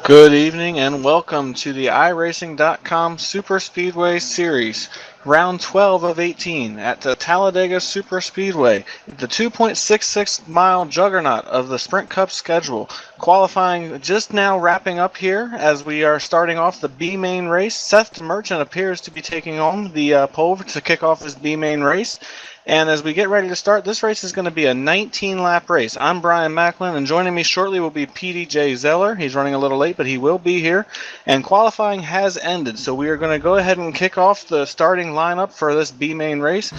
Good evening and welcome to the iRacing.com Super Speedway Series, round 12 of 18 at the Talladega Super Speedway, the 2.66 mile juggernaut of the Sprint Cup schedule. Qualifying just now wrapping up here as we are starting off the B main race. Seth Merchant appears to be taking on the pole to kick off this B main race. And as we get ready to start, this race is going to be a 19-lap race. I'm Brian Macklin, and joining me shortly will be PDJ Zeller. He's running a little late, but he will be here. And qualifying has ended, so we are going to go ahead and kick off the starting lineup for this B main race.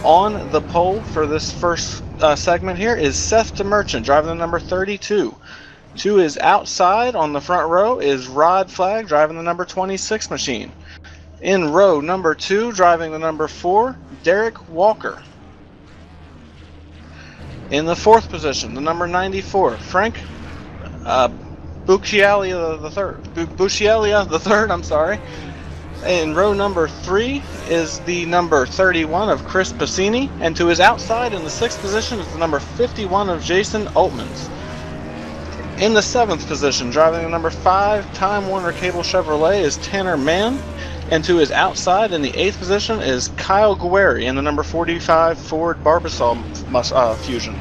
On the pole for this first segment here is Seth Merchant, driving the number 32. To his outside on the front row is Rod Flagg, driving the number 26 machine. In row number 2, driving the number 4, Derek Walker. In the fourth position, the number 94, Frank Buccialia the third. I'm sorry. In row number 3 is the number 31 of Chris Passini, and to his outside in the sixth position is the number 51 of Jason Altmans. In the seventh position, driving the number 5 Time Warner Cable Chevrolet is Tanner Mann, and to his outside in the eighth position is Kyle Guerri in the number 45 Ford Barbasol Fusion.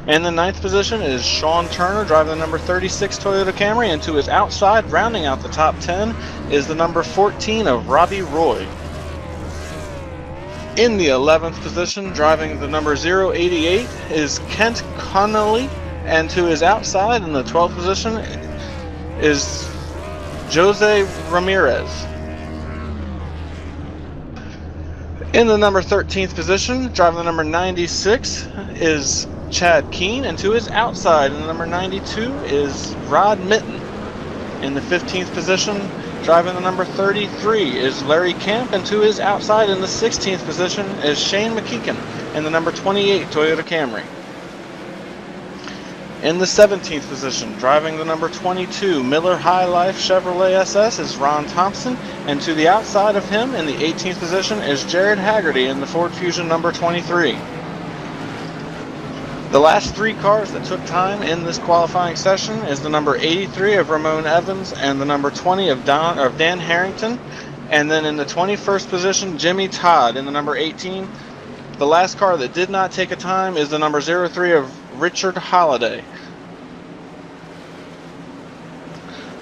In the ninth position is Sean Turner, driving the number 36 Toyota Camry, and to his outside, rounding out the top 10, is the number 14 of Robbie Roy. In the 11th position, driving the number 088, is Kent Connolly, and to his outside in the 12th position is Jose Ramirez. In the number 13th position, driving the number 96, is Chad Keene, and to his outside in the number 92 is Rod Mitten. In the 15th position, driving the number 33 is Larry Camp, and to his outside in the 16th position is Shane McKeegan in the number 28 Toyota Camry. In the 17th position, driving the number 22 Miller High Life Chevrolet SS is Ron Thompson, and to the outside of him in the 18th position is Jared Haggerty in the Ford Fusion number 23. The last three cars that took time in this qualifying session is the number 83 of Ramon Evans and the number 20 of Dan Harrington, and then in the 21st position, Jimmy Todd in the number 18. The last car that did not take a time is the number 03 of Richard Holliday.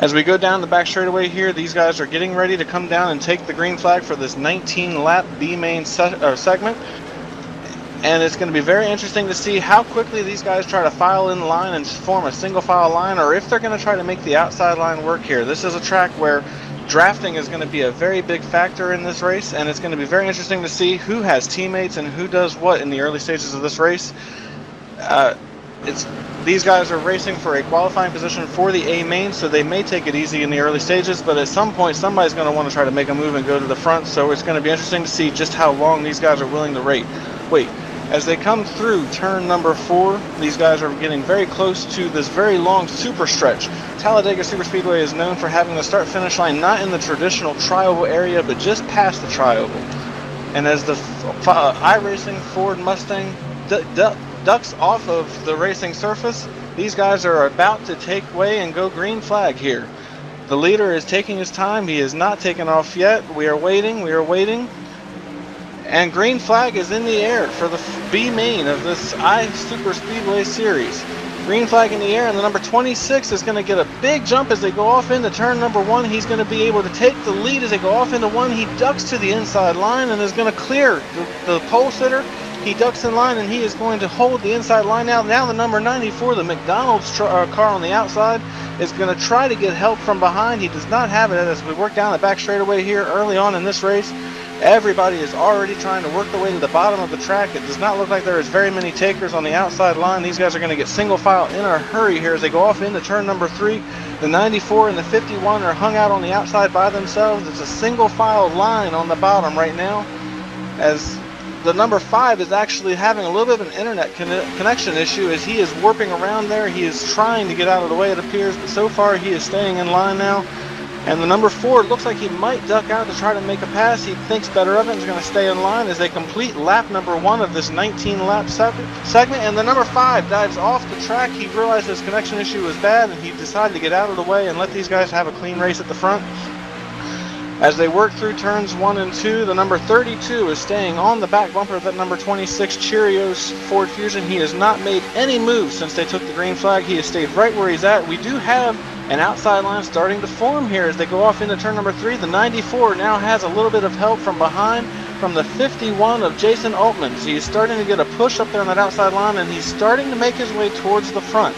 As we go down the back straightaway here, these guys are getting ready to come down and take the green flag for this 19-lap B main segment. And it's going to be very interesting to see how quickly these guys try to file in line and form a single file line, or if they're going to try to make the outside line work here. This is a track where drafting is going to be a very big factor in this race, and it's going to be very interesting to see who has teammates and who does what in the early stages of this race. These guys are racing for a qualifying position for the A main, so they may take it easy in the early stages, but at some point somebody's going to want to try to make a move and go to the front, so it's going to be interesting to see just how long these guys are willing to wait. As they come through turn number 4, these guys are getting very close to this very long super stretch. Talladega Super Speedway is known for having the start-finish line not in the traditional trioval area, but just past the trioval. And as the iRacing Ford Mustang ducks off of the racing surface, these guys are about to take way and go green flag here. The leader is taking his time. He has not taken off yet. We are waiting. And green flag is in the air for the B main of this Super Speedway Series. Green flag in the air, and the number 26 is going to get a big jump as they go off into turn number 1. He's going to be able to take the lead as they go off into 1. He ducks to the inside line and is going to clear the pole sitter. He ducks in line and he is going to hold the inside line now. Now the number 94, the McDonald's car on the outside, is going to try to get help from behind. He does not have it as we work down the back straightaway here early on in this race. Everybody is already trying to work their way to the bottom of the track. It does not look like there is very many takers on the outside line. These guys are going to get single file in a hurry here as they go off into turn number 3. The 94 and the 51 are hung out on the outside by themselves. It's a single file line on the bottom right now, as the number 5 is actually having a little bit of an internet connection issue as he is warping around there. He is trying to get out of the way, it appears, but so far he is staying in line now. And the number 4 looks like he might duck out to try to make a pass. He thinks better of it and is going to stay in line as they complete lap number 1 of this 19-lap segment. And the number 5 dives off the track. He realized his connection issue was bad, and he decided to get out of the way and let these guys have a clean race at the front. As they work through turns 1 and 2, the number 32 is staying on the back bumper of that number 26 Cheerios Ford Fusion. He has not made any moves since they took the green flag. He has stayed right where he's at. We do have an outside line starting to form here as they go off into turn number 3. The 94 now has a little bit of help from behind from the 51 of Jason Altman. So he's starting to get a push up there on that outside line, and he's starting to make his way towards the front.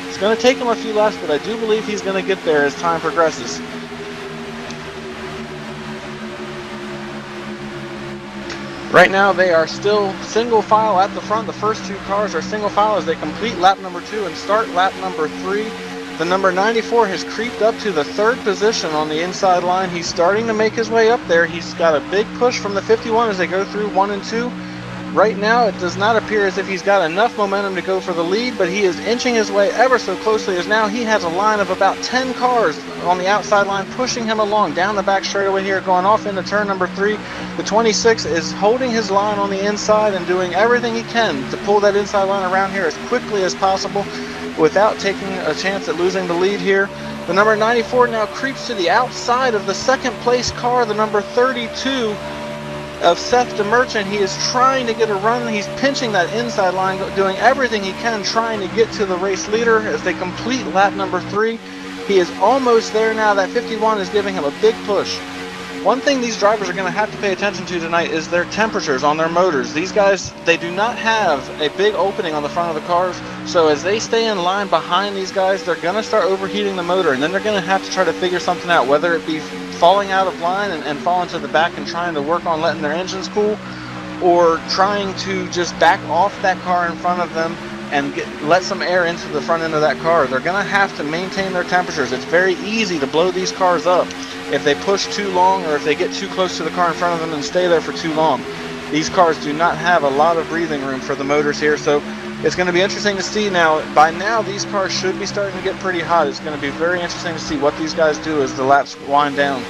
It's going to take him a few laps, but I do believe he's going to get there as time progresses. Right now they are still single file at the front. The first 2 cars are single file as they complete lap number 2 and start lap number 3. The number 94 has creeped up to the 3rd position on the inside line. He's starting to make his way up there. He's got a big push from the 51 as they go through 1 and 2. Right now it does not appear as if he's got enough momentum to go for the lead, but he is inching his way ever so closely as now he has a line of about 10 cars on the outside line pushing him along down the back straightaway here, going off into turn number 3. The 26 is holding his line on the inside and doing everything he can to pull that inside line around here as quickly as possible without taking a chance at losing the lead here. The number 94 now creeps to the outside of the 2nd place car, the number 32 of Seth DeMerchant. He is trying to get a run. He's pinching that inside line, doing everything he can, trying to get to the race leader as they complete lap number 3. He is almost there now. That 51 is giving him a big push. One thing these drivers are going to have to pay attention to tonight is their temperatures on their motors. These guys, they do not have a big opening on the front of the cars, so as they stay in line behind these guys, they're going to start overheating the motor, and then they're going to have to try to figure something out, whether it be falling out of line and falling to the back and trying to work on letting their engines cool, or trying to just back off that car in front of them and let some air into the front end of that car. They're going to have to maintain their temperatures. It's very easy to blow these cars up if they push too long or if they get too close to the car in front of them and stay there for too long. These cars do not have a lot of breathing room for the motors here, so it's going to be interesting to see now. By now, these cars should be starting to get pretty hot. It's going to be very interesting to see what these guys do as the laps wind down.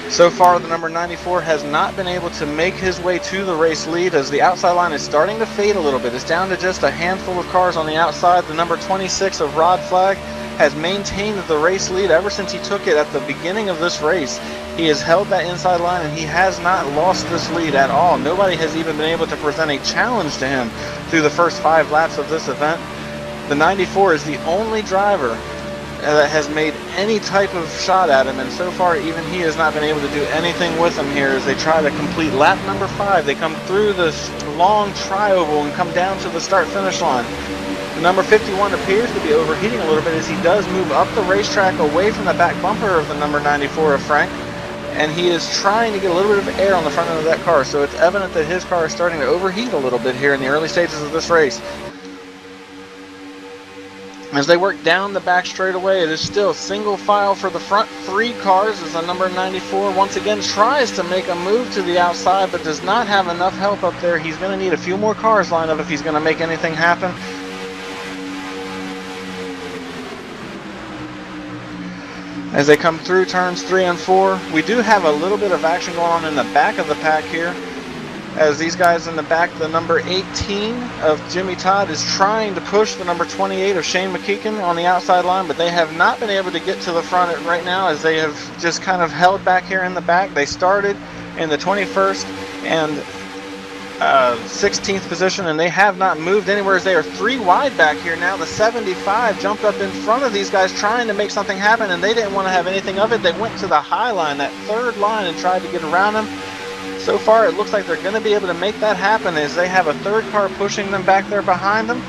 So far, the number 94 has not been able to make his way to the race lead as the outside line is starting to fade a little bit. It's down to just a handful of cars on the outside. The number 26 of Rod Flag has maintained the race lead ever since he took it at the beginning of this race. He has held that inside line and he has not lost this lead at all. Nobody has even been able to present a challenge to him through the first 5 laps of this event. The 94 is the only driver that has made any type of shot at him, and so far even he has not been able to do anything with him here as they try to complete lap number 5. They come through this long tri-oval and come down to the start-finish line. The number 51 appears to be overheating a little bit as he does move up the racetrack away from the back bumper of the number 94 of Frank, and he is trying to get a little bit of air on the front end of that car, so it's evident that his car is starting to overheat a little bit here in the early stages of this race. As they work down the back straightaway, it is still single file for the front 3 cars as the number 94 once again tries to make a move to the outside but does not have enough help up there. He's going to need a few more cars lined up if he's going to make anything happen. As they come through turns 3 and 4, we do have a little bit of action going on in the back of the pack here. As these guys in the back, the number 18 of Jimmy Todd is trying to push the number 28 of Shane McKeegan on the outside line, but they have not been able to get to the front right now as they have just kind of held back here in the back. They started in the 21st and 16th position, and they have not moved anywhere as they are 3 wide back here now. The 75 jumped up in front of these guys trying to make something happen, and they didn't want to have anything of it. They went to the high line, that 3rd line, and tried to get around them. So far, it looks like they're going to be able to make that happen as they have a 3rd car pushing them back there behind them.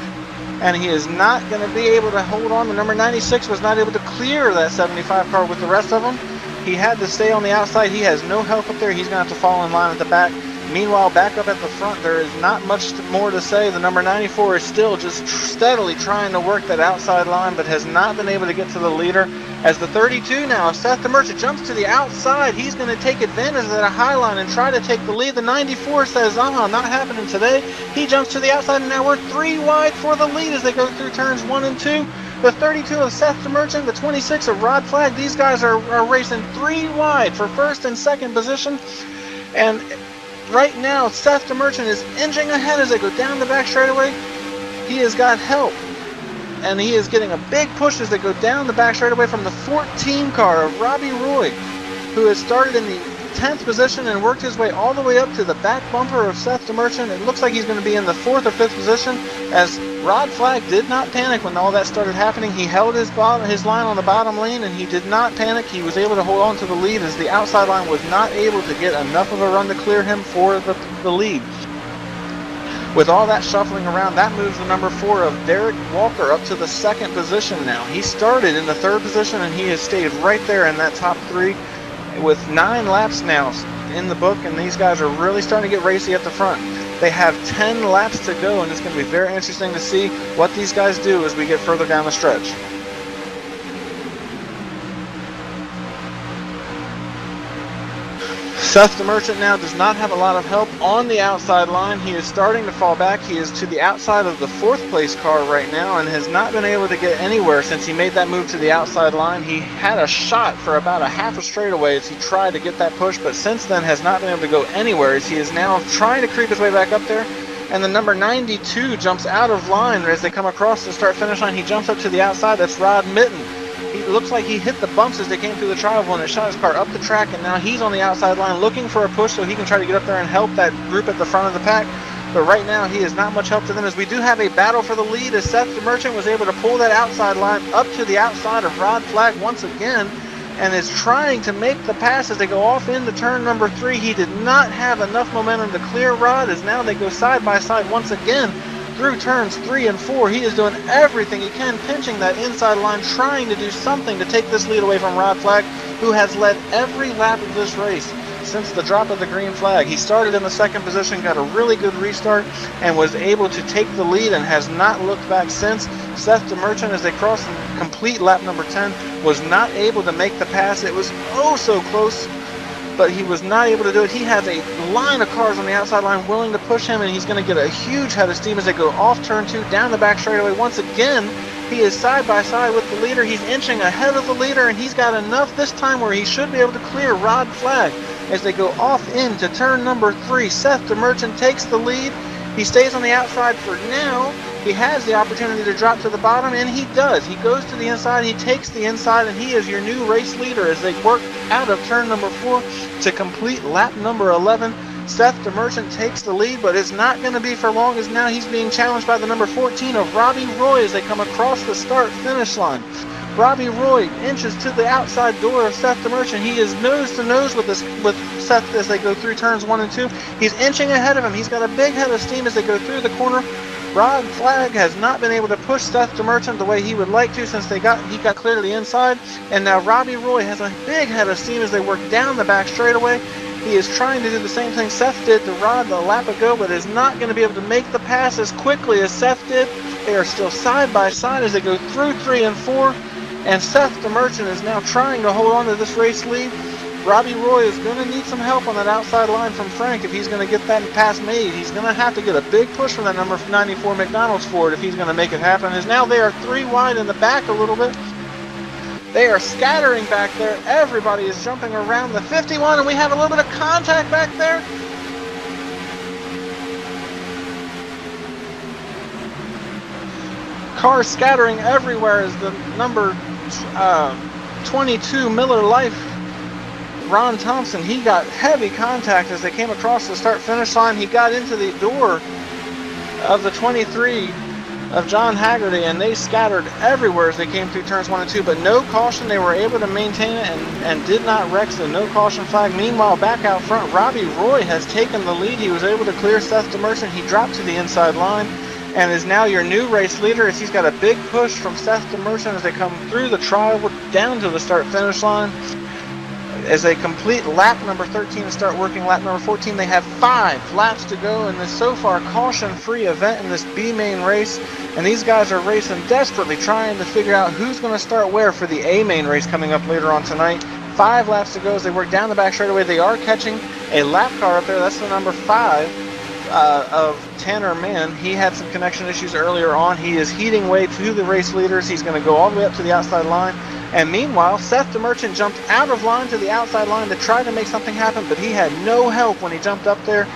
And he is not going to be able to hold on. The number 96 was not able to clear that 75 car with the rest of them. He had to stay on the outside. He has no help up there. He's going to have to fall in line at the back. Meanwhile, back up at the front, there is not much more to say. The number 94 is still just steadily trying to work that outside line, but has not been able to get to the leader. As the 32 now, Seth DeMerchant jumps to the outside. He's going to take advantage of that high line and try to take the lead. The 94 says, not happening today. He jumps to the outside, and now we're 3 wide for the lead as they go through turns 1 and 2. The 32 of Seth DeMerchant, the 26 of Rod Flag. These guys are racing 3 wide for first and second position. And right now, Seth DeMerchant is inching ahead as they go down the back straightaway. He has got help. And he is getting a big push as they go down the back straightaway from the 14 car of Robbie Roy, who has started in the 10th position and worked his way all the way up to the back bumper of Seth DeMerchant. It looks like he's going to be in the 4th or 5th position, as Rod Flag did not panic when all that started happening. He held his line on the bottom lane, and he did not panic. He was able to hold on to the lead, as the outside line was not able to get enough of a run to clear him for the lead. With all that shuffling around, that moves the number 4 of Derek Walker up to the 2nd position now. He started in the 3rd position, and he has stayed right there in that top 3 with 9 laps now in the book, and these guys are really starting to get racy at the front. They have 10 laps to go, and it's going to be very interesting to see what these guys do as we get further down the stretch. Seth DeMerchant now does not have a lot of help on the outside line. He is starting to fall back. He is to the outside of the 4th place car right now and has not been able to get anywhere since he made that move to the outside line. He had a shot for about a half a straightaway as he tried to get that push, but since then has not been able to go anywhere, as he is now trying to creep his way back up there. And the number 92 jumps out of line as they come across the start-finish line. He jumps up to the outside. That's Rod Mitten. It looks like he hit the bumps as they came through the tri-oval, and it shot his car up the track, and now he's on the outside line looking for a push so he can try to get up there and help that group at the front of the pack. But right now he is not much help to them, as we do have a battle for the lead, as Seth DeMerchant was able to pull that outside line up to the outside of Rod Flag once again, and is trying to make the pass as they go off into turn number 3. He did not have enough momentum to clear Rod, as now they go side by side once again through turns 3 and 4. He is doing everything he can, pinching that inside line, trying to do something to take this lead away from Rod Flag, who has led every lap of this race since the drop of the green flag. He started in the 2nd position, got a really good restart, and was able to take the lead and has not looked back since. Seth DeMerchant, as they crossed and complete lap number 10, was not able to make the pass. It was oh so close, but he was not able to do it. He has a line of cars on the outside line willing to push him, and he's going to get a huge head of steam as they go off turn 2 down the back straightaway. Once again, he is side by side with the leader. He's inching ahead of the leader, and he's got enough this time where he should be able to clear Rod Flag as they go off into turn number 3. Seth DeMerchant takes the lead. He stays on the outside for now. He has the opportunity to drop to the bottom, and he does. He goes to the inside, he takes the inside, and he is your new race leader as they work out of turn number 4 to complete lap number 11. Seth DeMerchant takes the lead, but it's not going to be for long, as now he's being challenged by the number 14 of Robbie Roy as they come across the start-finish line. Robbie Roy inches to the outside door of Seth DeMerchant. He is nose to nose with Seth as they go through turns 1 and 2. He's inching ahead of him. He's got a big head of steam as they go through the corner. Rod Flag has not been able to push Seth DeMerchant the way he would like to since he got clear to the inside. And now Robbie Roy has a big head of steam as they work down the back straightaway. He is trying to do the same thing Seth did to Rod a lap ago, but is not going to be able to make the pass as quickly as Seth did. They are still side by side as they go through 3 and 4. And Seth DeMerchant is now trying to hold on to this race lead. Robbie Roy is going to need some help on that outside line from Frank if he's going to get that pass made. He's going to have to get a big push from that number 94 McDonald's Ford if he's going to make it happen. As now they are 3 wide in the back a little bit. They are scattering back there. Everybody is jumping around the 51, and we have a little bit of contact back there. Cars scattering everywhere as the number 22 Miller Lite Ron Thompson, he got heavy contact as they came across the start-finish line. He got into the door of the 23 of John Haggerty, and they scattered everywhere as they came through turns 1 and 2, but no caution. They were able to maintain it and did not wreck, so no caution flag. Meanwhile, back out front, Robbie Roy has taken the lead. He was able to clear Seth DeMerchant. He dropped to the inside line and is now your new race leader as he's got a big push from Seth DeMerchant as they come through the trial down to the start-finish line. As they complete lap number 13 and start working lap number 14, they have 5 laps to go in this so far caution-free event in this B main race. And these guys are racing desperately, trying to figure out who's going to start where for the A main race coming up later on tonight. 5 laps to go as they work down the back straightaway. They are catching a lap car up there. That's the number 5 of Tanner Mann. He had some connection issues earlier on. He is heating way to the race leaders. He's going to go all the way up to the outside line. And meanwhile, Seth DeMerchant jumped out of line to the outside line to try to make something happen, but he had no help when he jumped up there.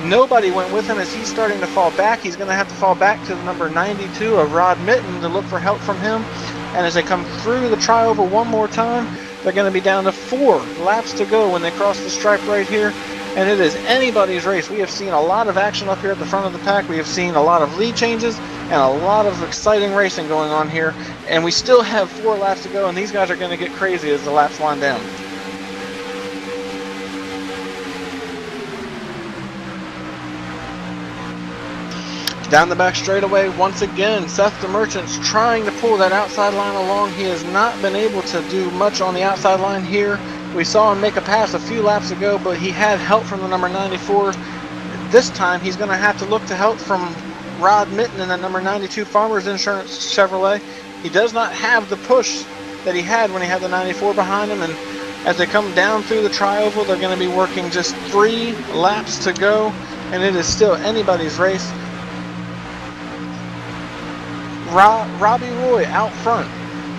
Nobody went with him as he's starting to fall back. He's going to have to fall back to the number 92 of Rod Mitten to look for help from him. And as they come through the trioval one more time, they're going to be down to 4 laps to go when they cross the stripe right here. And it is anybody's race. We have seen a lot of action up here at the front of the pack. We have seen a lot of lead changes and a lot of exciting racing going on here. And we still have 4 laps to go, and these guys are going to get crazy as the laps wind down. Down the back straightaway, once again, Seth DeMerchant's trying to pull that outside line along. He has not been able to do much on the outside line here. We saw him make a pass a few laps ago, but he had help from the number 94. This time, he's going to have to look to help from Rod Mitten and the number 92 Farmers Insurance Chevrolet. He does not have the push that he had when he had the 94 behind him, and as they come down through the trioval, they're going to be working just 3 laps to go, and it is still anybody's race. Robbie Roy out front.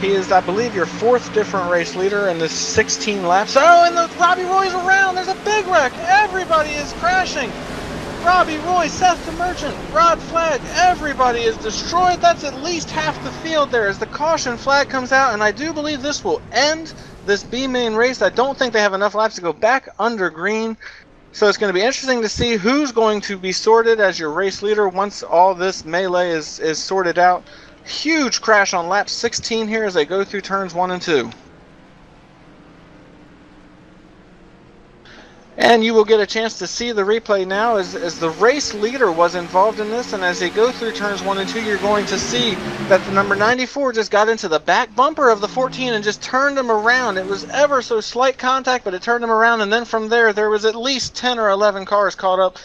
He is, I believe, your 4th different race leader in this 16 laps. Oh, and Robbie Roy's around. There's a big wreck. Everybody is crashing. Robbie Roy, Seth DeMerchant, Rod Flag, everybody is destroyed. That's at least half the field there as the caution flag comes out, and I do believe this will end this B main race. I don't think they have enough laps to go back under green. So it's going to be interesting to see who's going to be sorted as your race leader once all this melee is sorted out. Huge crash on lap 16 here as they go through turns 1 and 2. And you will get a chance to see the replay now as the race leader was involved in this, and as they go through turns 1 and 2, you're going to see that the number 94 just got into the back bumper of the 14 and just turned him around. It was ever so slight contact, but it turned him around, and then from there was at least 10 or 11 cars caught up.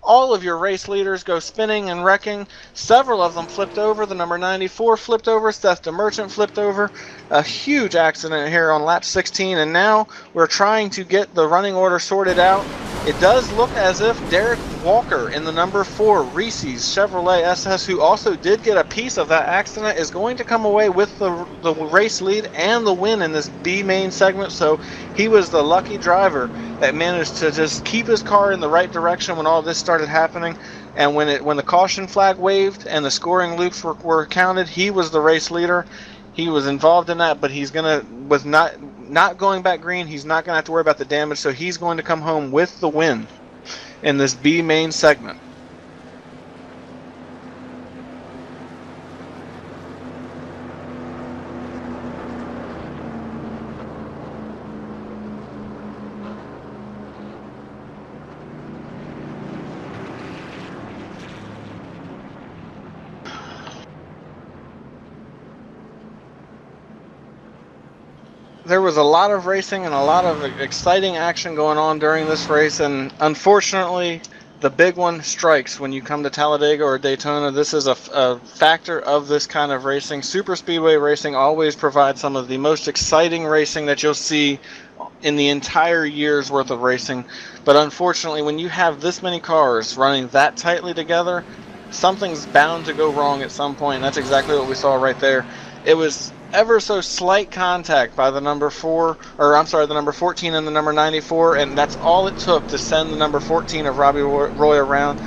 All of your race leaders go spinning and wrecking. Several of them flipped over. The number 94 flipped over. Seth DeMerchant flipped over. A huge accident here on lap 16, and now we're trying to get the running order sorted out. It does look as if Derek Walker in the number 4 Reese's Chevrolet SS, who also did get a piece of that accident, is going to come away with the race lead and the win in this B main segment. So he was the lucky driver that managed to just keep his car in the right direction when all this started happening. And when the caution flag waved and the scoring loops were counted, he was the race leader. He was involved in that, but he's with not going back green, he's not going to have to worry about the damage, so he's going to come home with the win in this B main segment. There was a lot of racing and a lot of exciting action going on during this race, and unfortunately the big one strikes when you come to Talladega or Daytona. This is a factor of this kind of racing. Super speedway racing always provides some of the most exciting racing that you'll see in the entire year's worth of racing, but unfortunately when you have this many cars running that tightly together, something's bound to go wrong at some point, and that's exactly what we saw right there. It was ever so slight contact by the number 14 and the number 94, and that's all it took to send the number 14 of Robbie Roy around.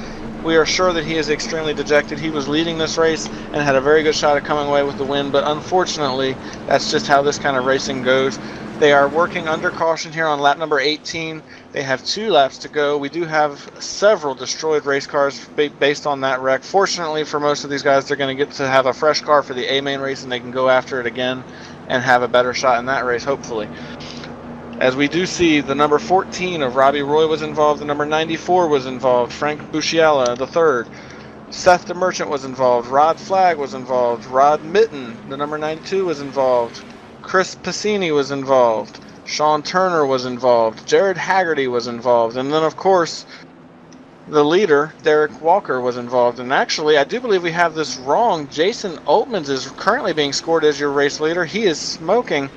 We are sure that he is extremely dejected. He was leading this race and had a very good shot at coming away with the win, but unfortunately that's just how this kind of racing goes. They are working under caution here on lap number 18. They have 2 laps to go. We do have several destroyed race cars based on that wreck. Fortunately for most of these guys, they're going to get to have a fresh car for the A main race, and they can go after it again and have a better shot in that race, hopefully. As we do see, the number 14 of Robbie Roy was involved. The number 94 was involved. Frank Busciella, the 3rd. Seth DeMerchant was involved. Rod Flag was involved. Rod Mitten, the number 92, was involved. Chris Passini was involved. Sean Turner was involved. Jared Haggerty was involved. And then, of course, the leader, Derek Walker, was involved. And actually, I do believe we have this wrong. Jason Altmans is currently being scored as your race leader. He is smoking.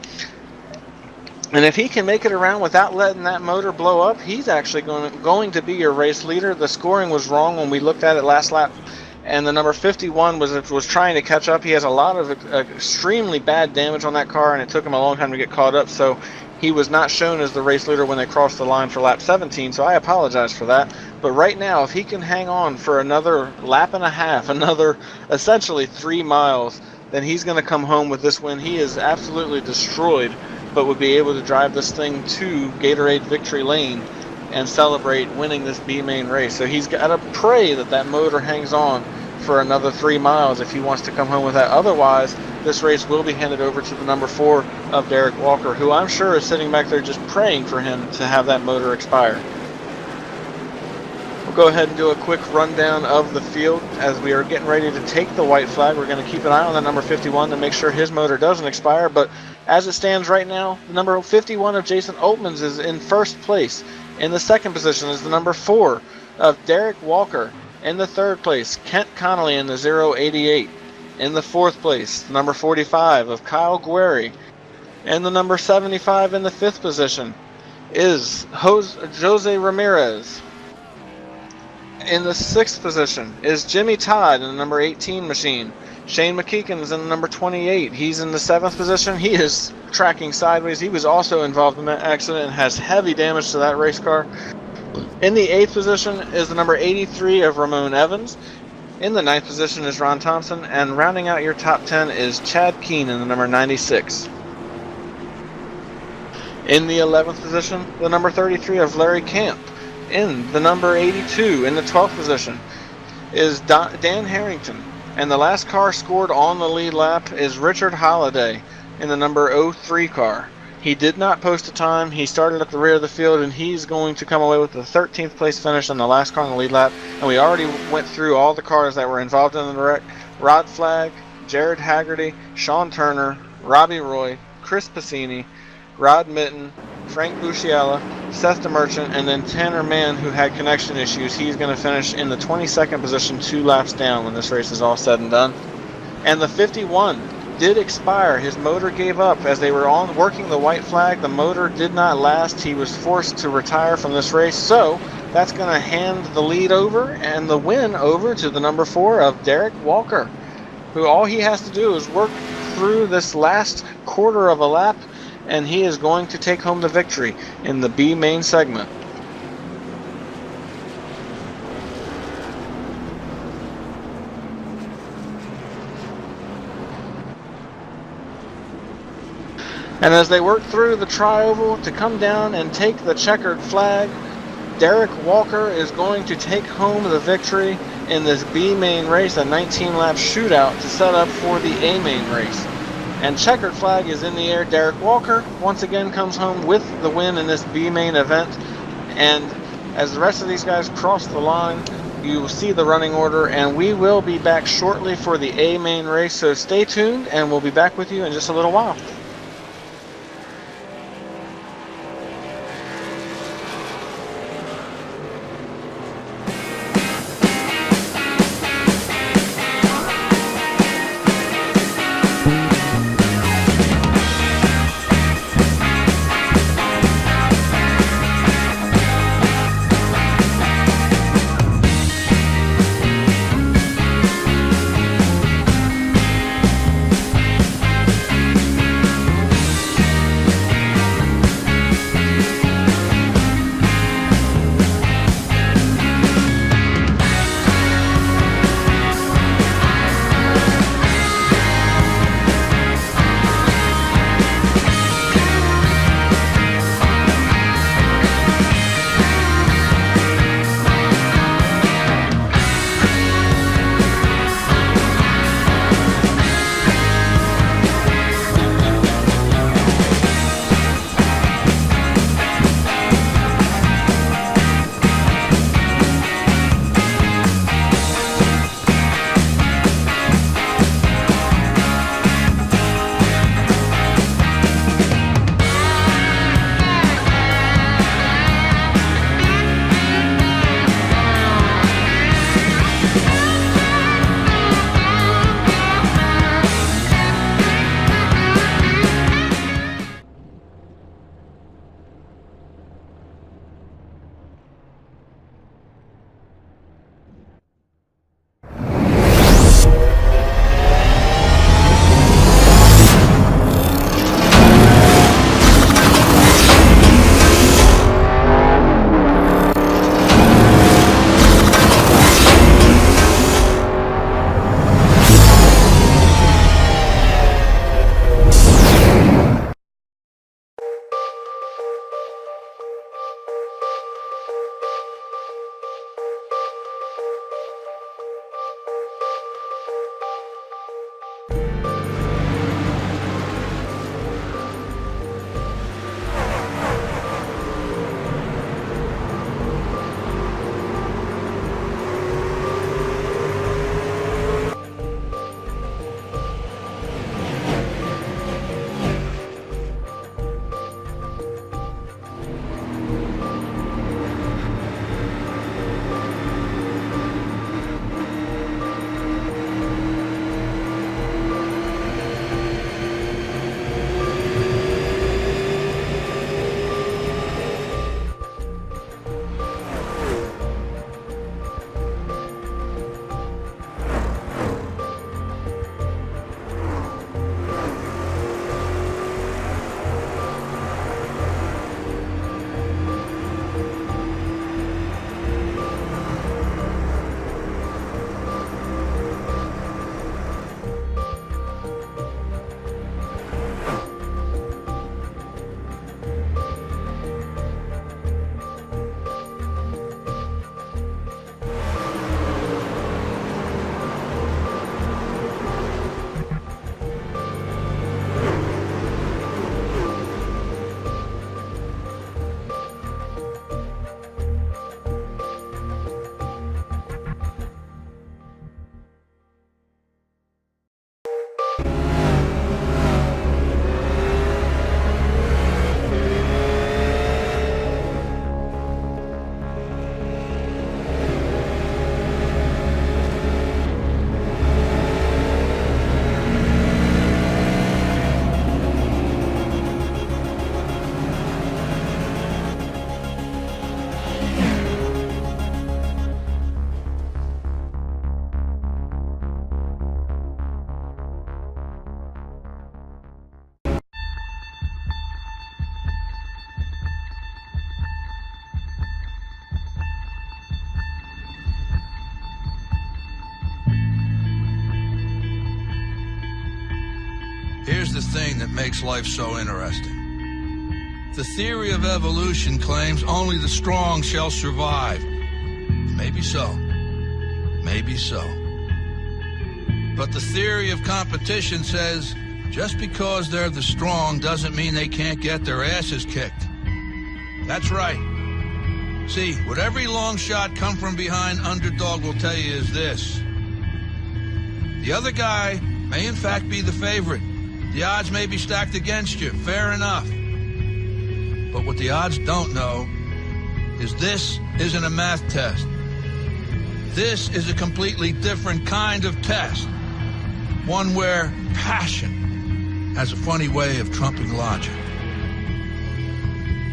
And if he can make it around without letting that motor blow up, he's actually going to be your race leader. The scoring was wrong when we looked at it last lap, and the number 51 was trying to catch up. He has a lot of extremely bad damage on that car, and it took him a long time to get caught up, so he was not shown as the race leader when they crossed the line for lap 17, so I apologize for that. But right now, if he can hang on for another lap and a half, another essentially 3 miles, then he's going to come home with this win. He is absolutely destroyed, but would be able to drive this thing to Gatorade Victory Lane and celebrate winning this B main race. So he's got to pray that that motor hangs on for another 3 miles if he wants to come home with that. Otherwise, this race will be handed over to the number 4 of Derek Walker, who I'm sure is sitting back there just praying for him to have that motor expire. We'll go ahead and do a quick rundown of the field as we are getting ready to take the white flag. We're going to keep an eye on the number 51 to make sure his motor doesn't expire, but as it stands right now, the number 51 of Jason Oltmans is in first place. In the second position is the number 4 of Derek Walker. In the third place, Kent Connolly in the 088. In the fourth place, the number 45 of Kyle Guerri. And the number 75 in the fifth position is Jose Ramirez. In the sixth position is Jimmy Todd in the number 18 machine. Shane McKeegan is in the number 28. He's in the seventh position. He is tracking sideways. He was also involved in that accident and has heavy damage to that race car. In the eighth position is the number 83 of Ramon Evans. In the ninth position is Ron Thompson. And rounding out your top 10 is Chad Keene in the number 96. In the 11th position, the number 33 of Larry Camp. In the number 82, in the 12th position, is Dan Harrington. And the last car scored on the lead lap is Richard Holliday in the number 03 car. He did not post a time. He started at the rear of the field, and he's going to come away with the 13th place finish on the last car on the lead lap. And we already went through all the cars that were involved in the wreck. Rod Flagg, Jared Haggerty, Sean Turner, Robbie Roy, Chris Passini, Rod Mitten, Frank Busciella, Seth DeMerchant, and then Tanner Mann, who had connection issues. He's going to finish in the 22nd position, 2 laps down when this race is all said and done. And the 51 did expire. His motor gave up as they were working the white flag. The motor did not last. He was forced to retire from this race. So that's going to hand the lead over and the win over to the number 4 of Derek Walker, who all he has to do is work through this last quarter of a lap, and he is going to take home the victory in the B main segment. And as they work through the tri-oval to come down and take the checkered flag, Derek Walker is going to take home the victory in this B main race, a 19-lap shootout to set up for the A main race. And checkered flag is in the air. Derek Walker once again comes home with the win in this B main event. And as the rest of these guys cross the line, you will see the running order, and we will be back shortly for the A main race. So stay tuned, and we'll be back with you in just a little while. Here's the thing that makes life so interesting. The theory of evolution claims only the strong shall survive. Maybe so. Maybe so. But the theory of competition says just because they're the strong doesn't mean they can't get their asses kicked. That's right. See, what every long shot come from behind underdog will tell you is this. The other guy may in fact be the favorite. The odds may be stacked against you, fair enough. But what the odds don't know is this isn't a math test. This is a completely different kind of test. One where passion has a funny way of trumping logic.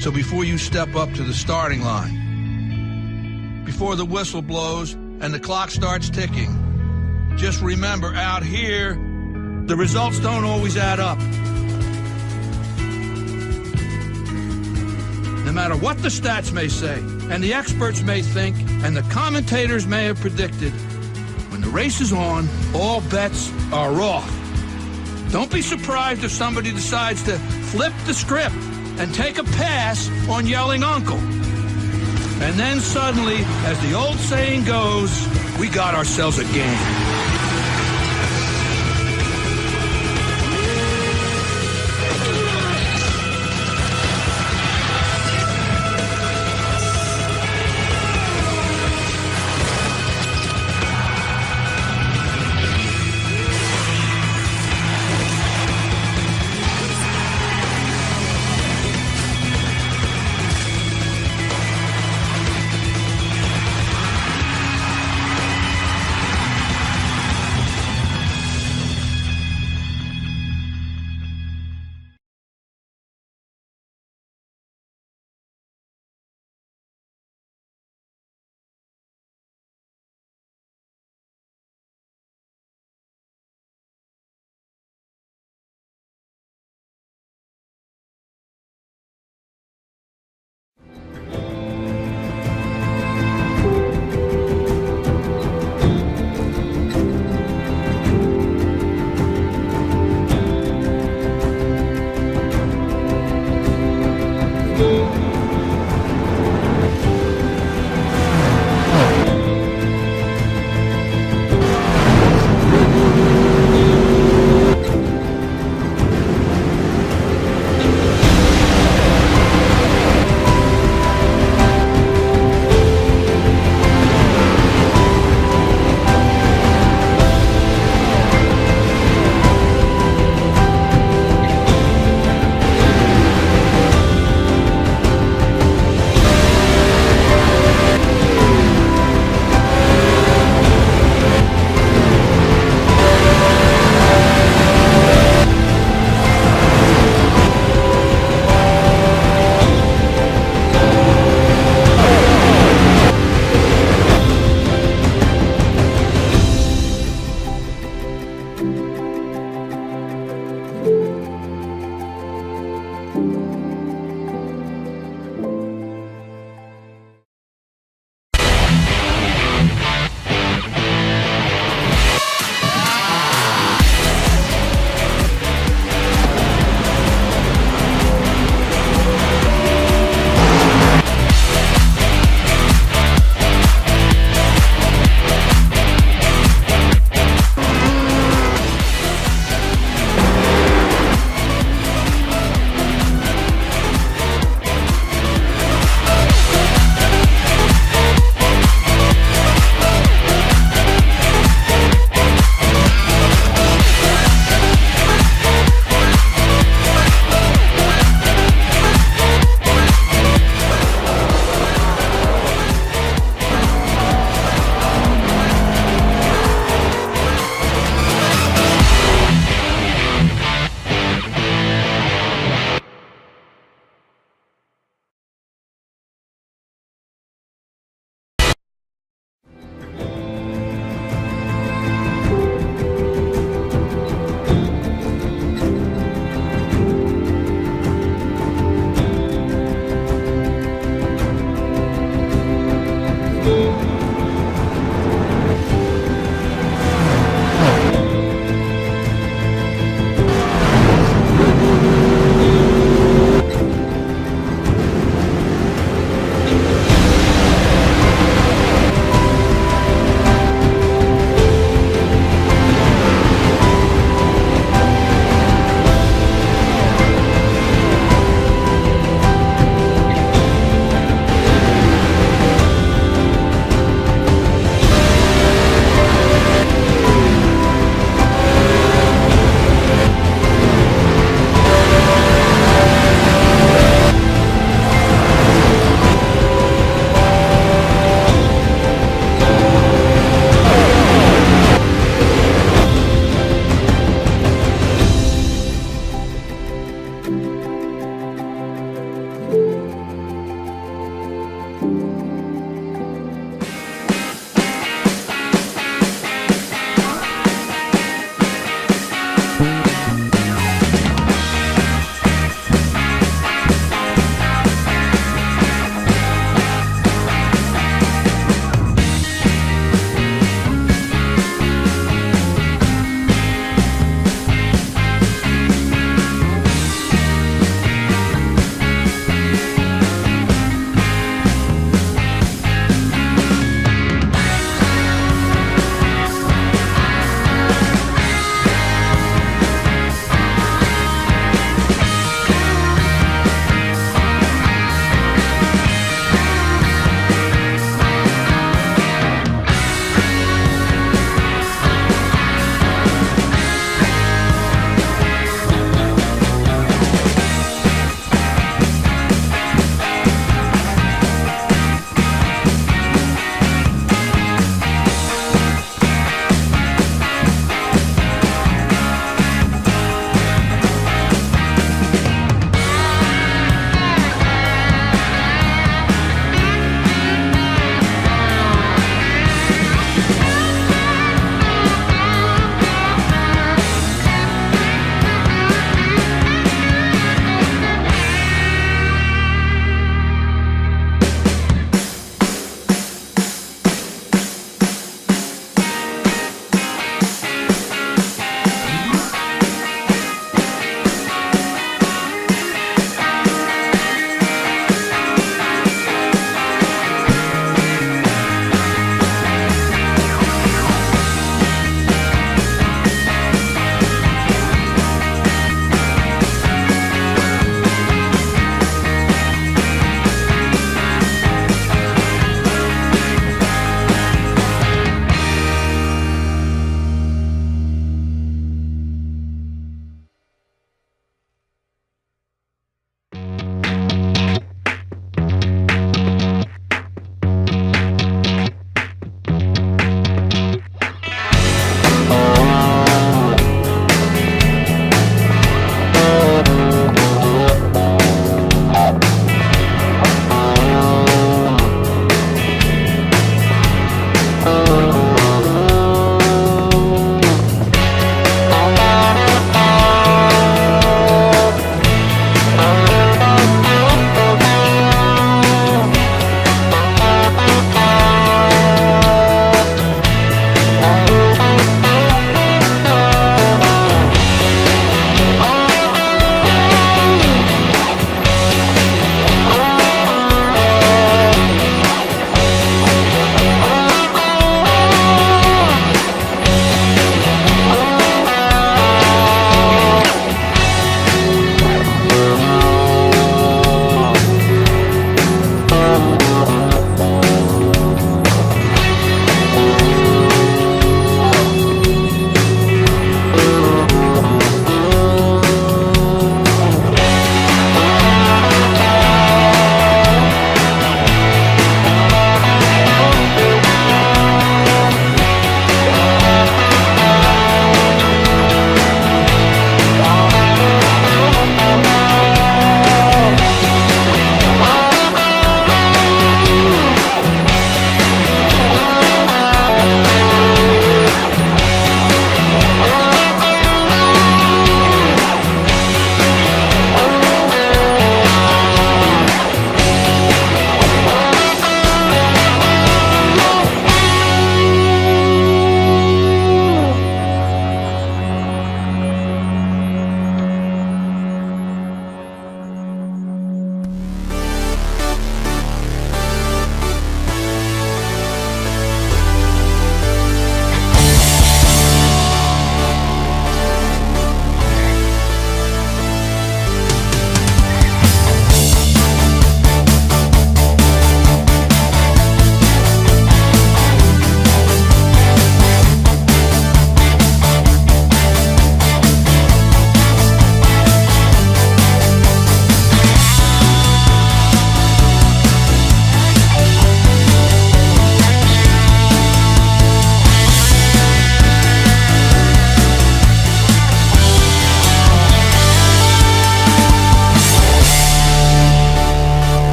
So before you step up to the starting line, before the whistle blows and the clock starts ticking, just remember, out here, the results don't always add up. No matter what the stats may say, and the experts may think, and the commentators may have predicted, when the race is on, all bets are off. Don't be surprised if somebody decides to flip the script and take a pass on yelling uncle. And then suddenly, as the old saying goes, we got ourselves a game.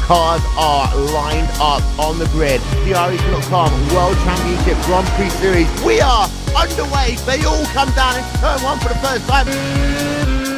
cars are lined up on the grid. The Irish.com World Championship Grand Prix Series. We are underway. They all come down into turn one for the first time.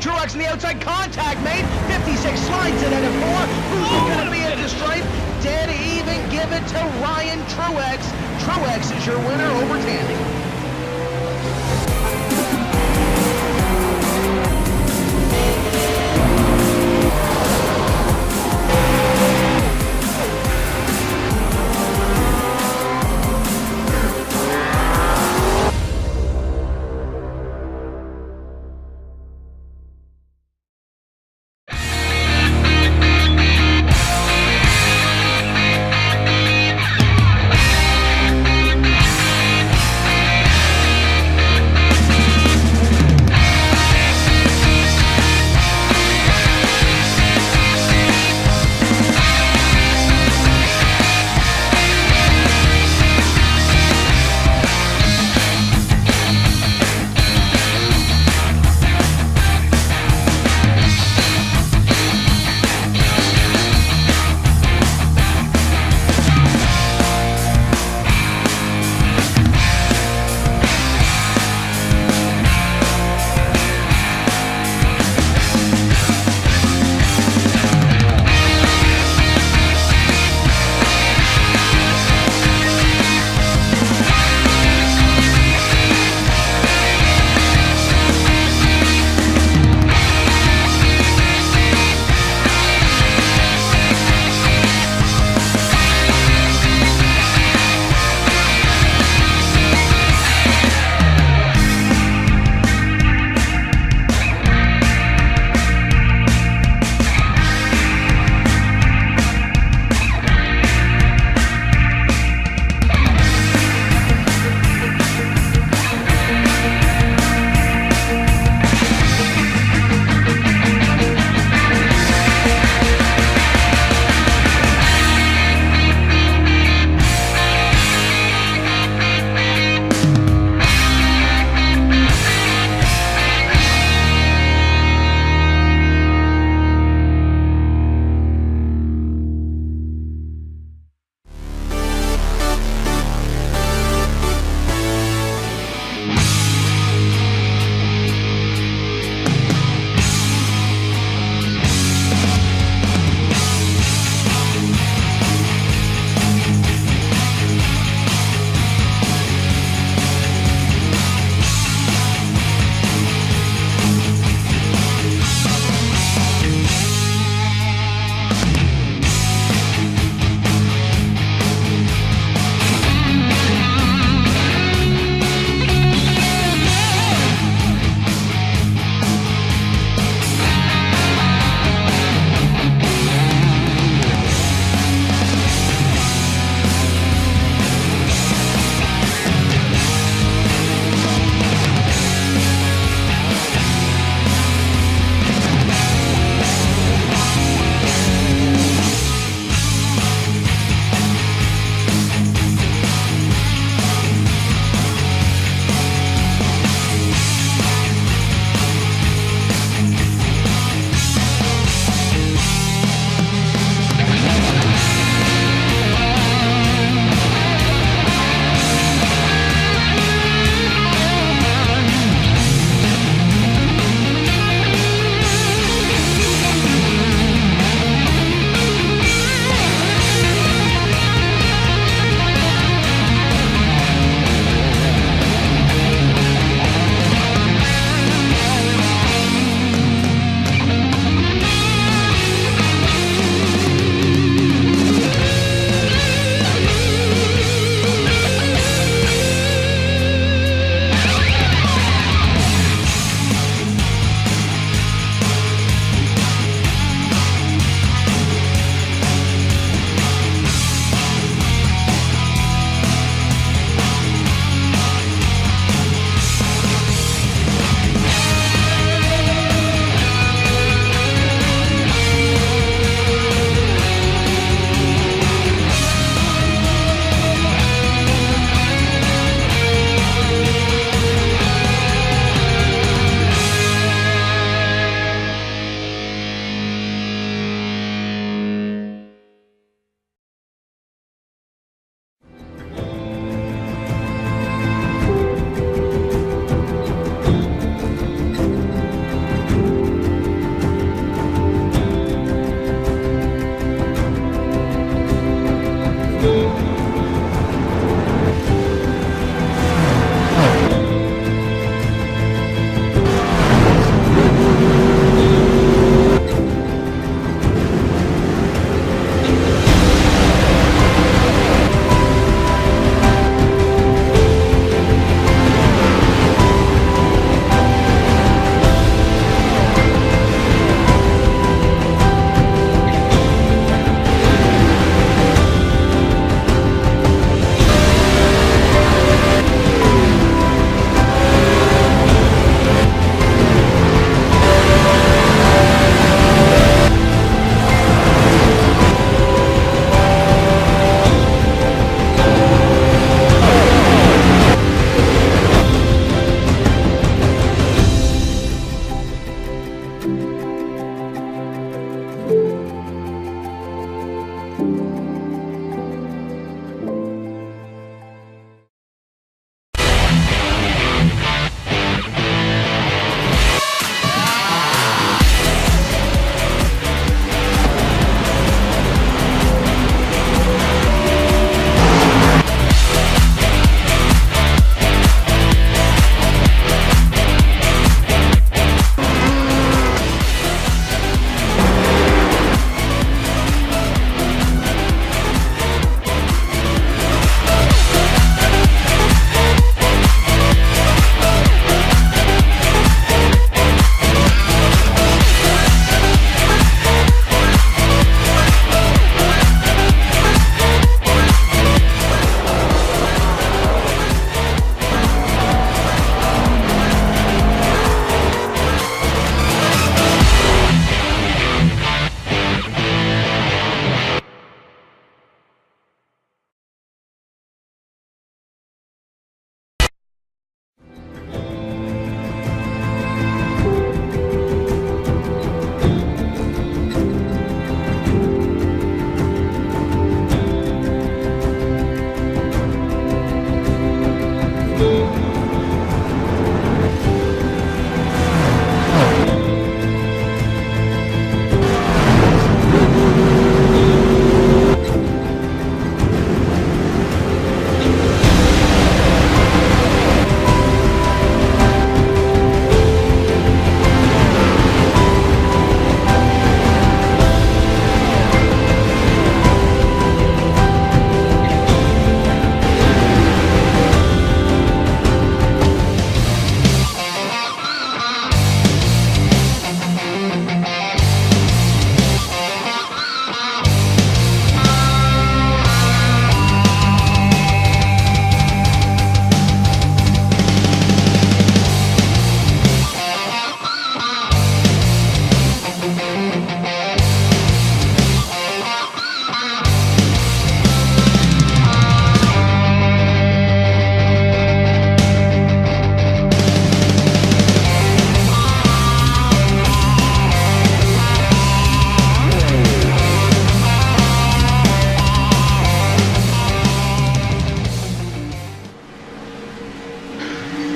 Truex in the outside, contact made. 56 slides it at a 4. Who's going to be at the stripe? Dead even, give it to Ryan Truex. Truex is your winner over Tandy.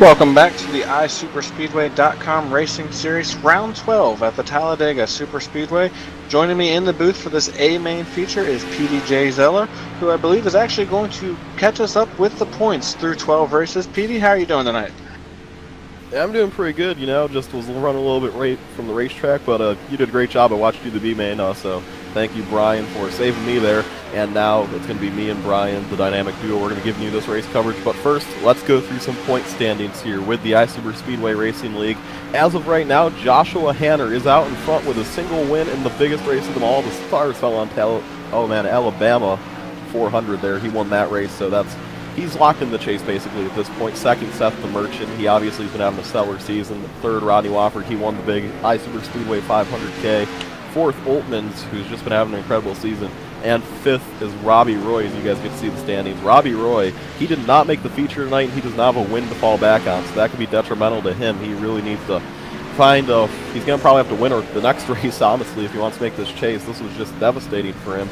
Welcome back to the iSuperspeedway.com Racing Series Round 12 at the Talladega Superspeedway. Joining me in the booth for this A-Main feature is PDJ Zeller, who I believe is actually going to catch us up with the points through 12 races. PD, how are you doing tonight? Yeah, I'm doing pretty good, you know, just was running a little bit late from the racetrack, but you did a great job. I watched you the B-Main, so thank you, Brian, for saving me there. And now it's going to be me and Brian, the dynamic duo. We're going to give you this race coverage. But first, let's go through some point standings here with the iSuperspeedway Racing League. As of right now, Joshua Hanner is out in front with a single win in the biggest race of them all. The stars fell on Alabama 400 there. He won that race, so he's locked in the chase basically at this point. Second, Seth the Merchant. He obviously has been having a stellar season. Third, Rodney Wofford. He won the big iSuperspeedway 500K. Fourth, Oltmans, who's just been having an incredible season. And fifth is Robbie Roy, as you guys get to see the standings. Robbie Roy, he did not make the feature tonight, and he does not have a win to fall back on, so that could be detrimental to him. He really needs to find he's going to probably have to win the next race, honestly, if he wants to make this chase. This was just devastating for him.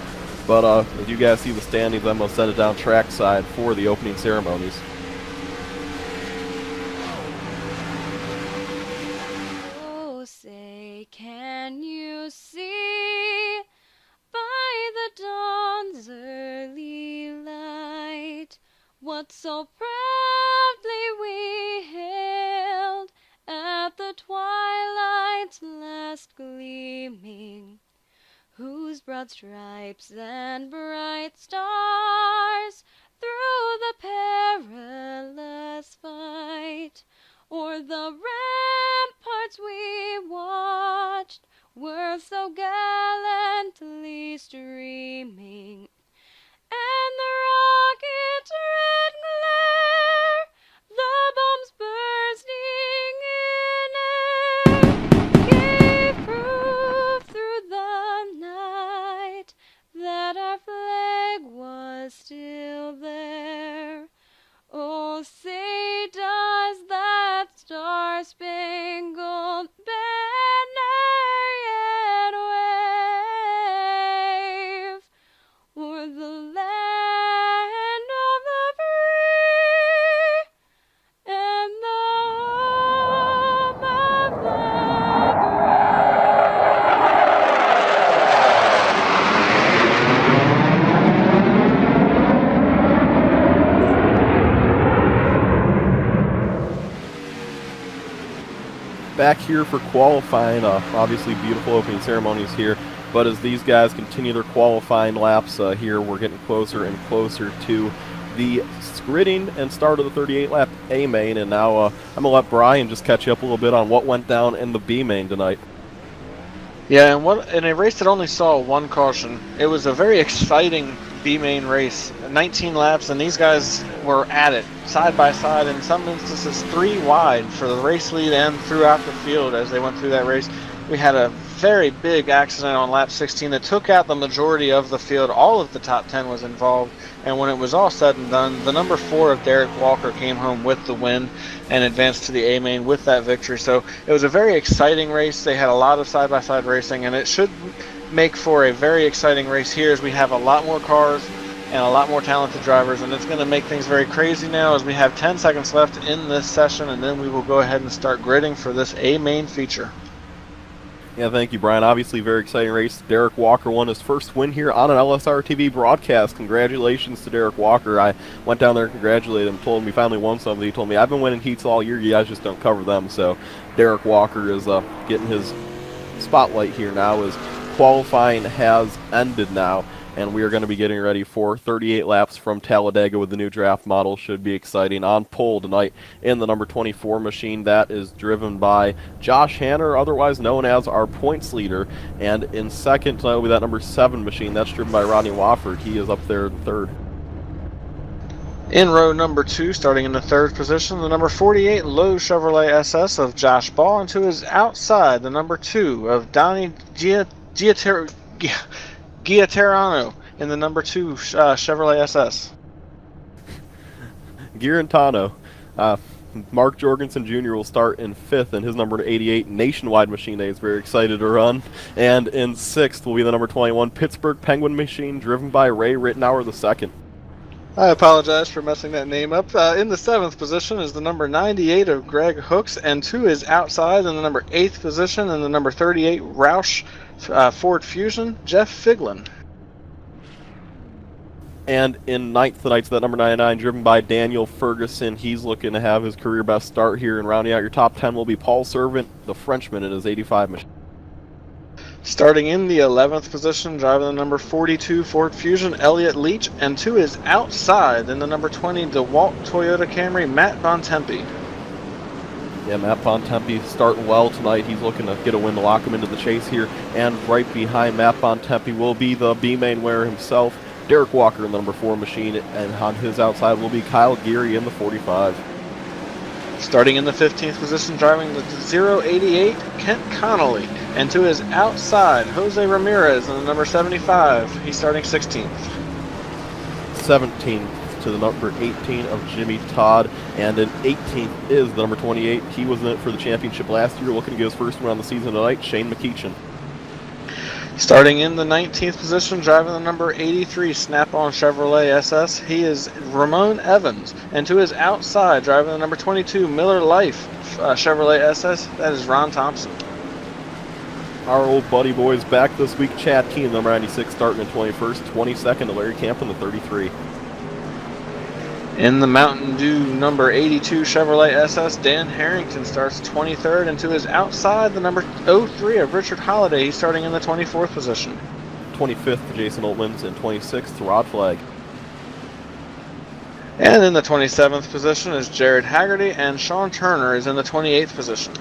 But as you guys see the standings, I'm going to send it down trackside for the opening ceremonies. Oh, say, can you see by the dawn's early light what so proudly we hailed at the twilight's last gleaming, whose broad stripes and bright stars through the perilous fight o'er the ramparts we watched were so gallantly streaming, and the rocket's red glare, the bombs bursting in air, gave proof through the night that our flag was still there. Oh, say does that star-spangled banner yet back here for qualifying. Obviously beautiful opening ceremonies here, but as these guys continue their qualifying laps here, we're getting closer and closer to the gridding and start of the 38-lap A main, and now I'm going to let Brian just catch you up a little bit on what went down in the B main tonight. Yeah, and in a race that only saw one caution, it was a very exciting B main race. 19 laps, and these guys were at it side by side, in some instances 3 wide for the race lead and throughout the field as they went through that race. We had a very big accident on lap 16 that took out the majority of the field. All of the top 10 was involved, and when it was all said and done, the number 4 of Derek Walker came home with the win and advanced to the A main with that victory. So it was a very exciting race. They had a lot of side-by-side racing, and it should make for a very exciting race here as we have a lot more cars and a lot more talented drivers, and it's going to make things very crazy now as we have 10 seconds left in this session, and then we will go ahead and start gridding for this A main feature. Yeah, thank you, Brian. Obviously, very exciting race. Derek Walker won his first win here on an LSRTV broadcast. Congratulations to Derek Walker. I went down there and congratulated him, told him he finally won something. He told me, I've been winning heats all year, you guys just don't cover them. So Derek Walker is getting his spotlight here now as qualifying has ended now, and we are going to be getting ready for 38 laps from Talladega with the new draft model. Should be exciting. On pole tonight in the number 24 machine, that is driven by Josh Hanner, otherwise known as our points leader, and in second tonight will be that number 7 machine, that's driven by Rodney Wofford. He is up there in third. In row number 2, starting in the 3rd position, the number 48 Lowe's Chevrolet SS of Josh Ball, and to his outside, the number 2 of Donnie Giaterano in the number 2 Chevrolet SS. Girantano. Mark Jorgensen Jr. will start in 5th in his number 88 Nationwide machine that he's very excited to run. And in 6th will be the number 21 Pittsburgh Penguin machine driven by Ray Rittenauer II. I apologize for messing that name up. In the 7th position is the number 98 of Greg Hooks, and to his outside in the number 8th position in the number 38 Roush Ford Fusion, Jeff Figlin. And in 9th tonight's that number 99 driven by Daniel Ferguson. He's looking to have his career best start here, and rounding out your top 10 will be Paul Servant, the Frenchman, in his 85 machine. Starting in the 11th position, driving the number 42 Ford Fusion, Elliott Leach, and to his outside in the number 20 DeWalt Toyota Camry, Matt Bontempi. Yeah, Matt Bontempi starting well tonight. He's looking to get a win to lock him into the chase here. And right behind Matt Bontempi will be the B-main winner himself, Derek Walker in the number 4 machine, and on his outside will be Kyle Geary in the 45. Starting in the 15th position, driving the 088 Kent Connolly, and to his outside, Jose Ramirez in the number 75. He's starting 16th. 17th to the number 18 of Jimmy Todd, and in 18th is the number 28. He was in it for the championship last year, looking to get his first win on the season tonight, Shane McEachin. Starting in the 19th position, driving the number 83 Snap-on Chevrolet SS, he is Ramon Evans. And to his outside, driving the number 22 Miller Life Chevrolet SS, that is Ron Thompson. Our old buddy boys back this week, Chad Keene, number 96, starting in 21st, 22nd to Larry Camp in the 33. In the Mountain Dew number 82 Chevrolet SS, Dan Harrington starts 23rd, and to his outside, the number 03 of Richard Holliday, he's starting in the 24th position. 25th to Jason Oltmans, and 26th to Rod Flagg. And in the 27th position is Jared Haggerty, and Sean Turner is in the 28th position.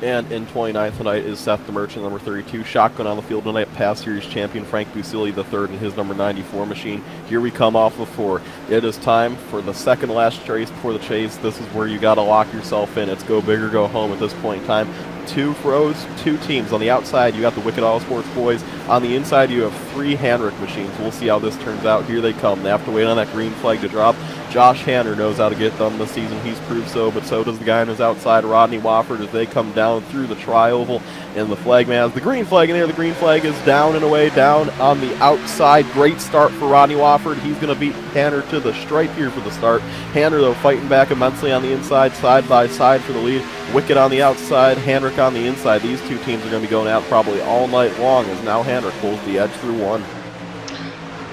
And in 29th tonight is Seth DeMerchant, number 32. Shotgun on the field tonight, past series champion Frank Busili III in his number 94 machine. Here we come off of 4. It is time for the second last race before the chase. This is where you got to lock yourself in. It's go big or go home at this point in time. 2 rows, 2 teams. On the outside, you got the Wicked Auto Sports boys. On the inside, you have 3 Handrick machines. We'll see how this turns out. Here they come. They have to wait on that green flag to drop. Josh Hanner knows how to get done this season. He's proved so, but so does the guy on his outside, Rodney Wofford, as they come down through the tri-oval. And the flag man has the green flag in there. The green flag is down and away, down on the outside. Great start for Rodney Wofford. He's going to beat Hanner to the stripe here for the start. Hanner, though, fighting back immensely on the inside, side by side for the lead. Wicked on the outside, Handrick on the inside. These two teams are going to be going out probably all night long, as now Handrick pulls the edge through 1.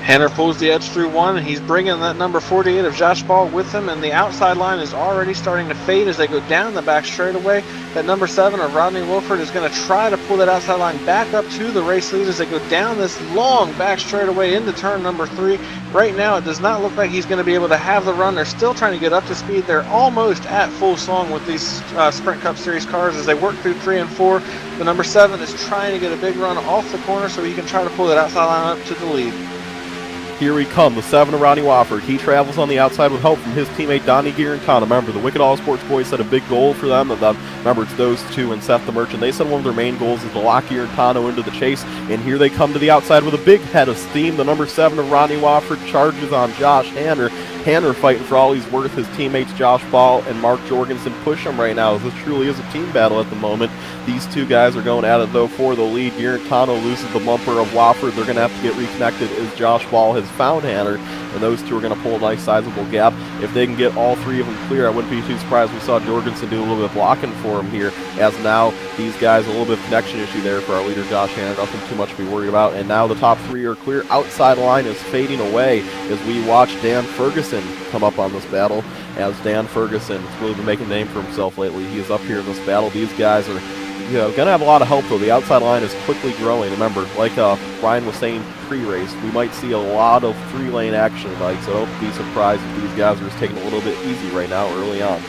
Hanner pulls the edge through one, and he's bringing that number 48 of Josh Ball with him, and the outside line is already starting to fade as they go down the back straightaway. That number 7 of Rodney Wolford is going to try to pull that outside line back up to the race lead as they go down this long back straightaway into turn number 3. Right now, it does not look like he's going to be able to have the run. They're still trying to get up to speed. They're almost at full song with these Sprint Cup Series cars as they work through 3 and 4. The number 7 is trying to get a big run off the corner so he can try to pull that outside line up to the lead. Here we come, the 7 of Ronnie Wofford. He travels on the outside with help from his teammate Donnie Guarantano. Remember, the Wicked All Sports boys set a big goal for them. Remember, it's those two and Seth the Merchant. They said one of their main goals is to lock Guarantano into the chase. And here they come to the outside with a big head of steam. The number 7 of Ronnie Wofford charges on Josh Hanner. Hanner fighting for all he's worth. His teammates Josh Ball and Mark Jorgensen push him right now. This truly is a team battle at the moment. These two guys are going at it, though, for the lead. Guarantano loses the bumper of Wofford. They're going to have to get reconnected as Josh Ball has found Hanner, and those two are going to pull a nice sizable gap. If they can get all three of them clear, I wouldn't be too surprised. We saw Jorgensen do a little bit of blocking for him here, as now these guys, a little bit of connection issue there for our leader Josh Hanner. Nothing too much to be worried about, and now the top 3 are clear. Outside line is fading away as we watch Dan Ferguson come up on this battle, as Dan Ferguson has really been making a name for himself lately. He is up here in this battle. These guys are going to have a lot of help, though. The outside line is quickly growing. Remember, like Brian was saying pre-race, we might see a lot of 3-lane action tonight, so don't be surprised if these guys are just taking it a little bit easy right now early on.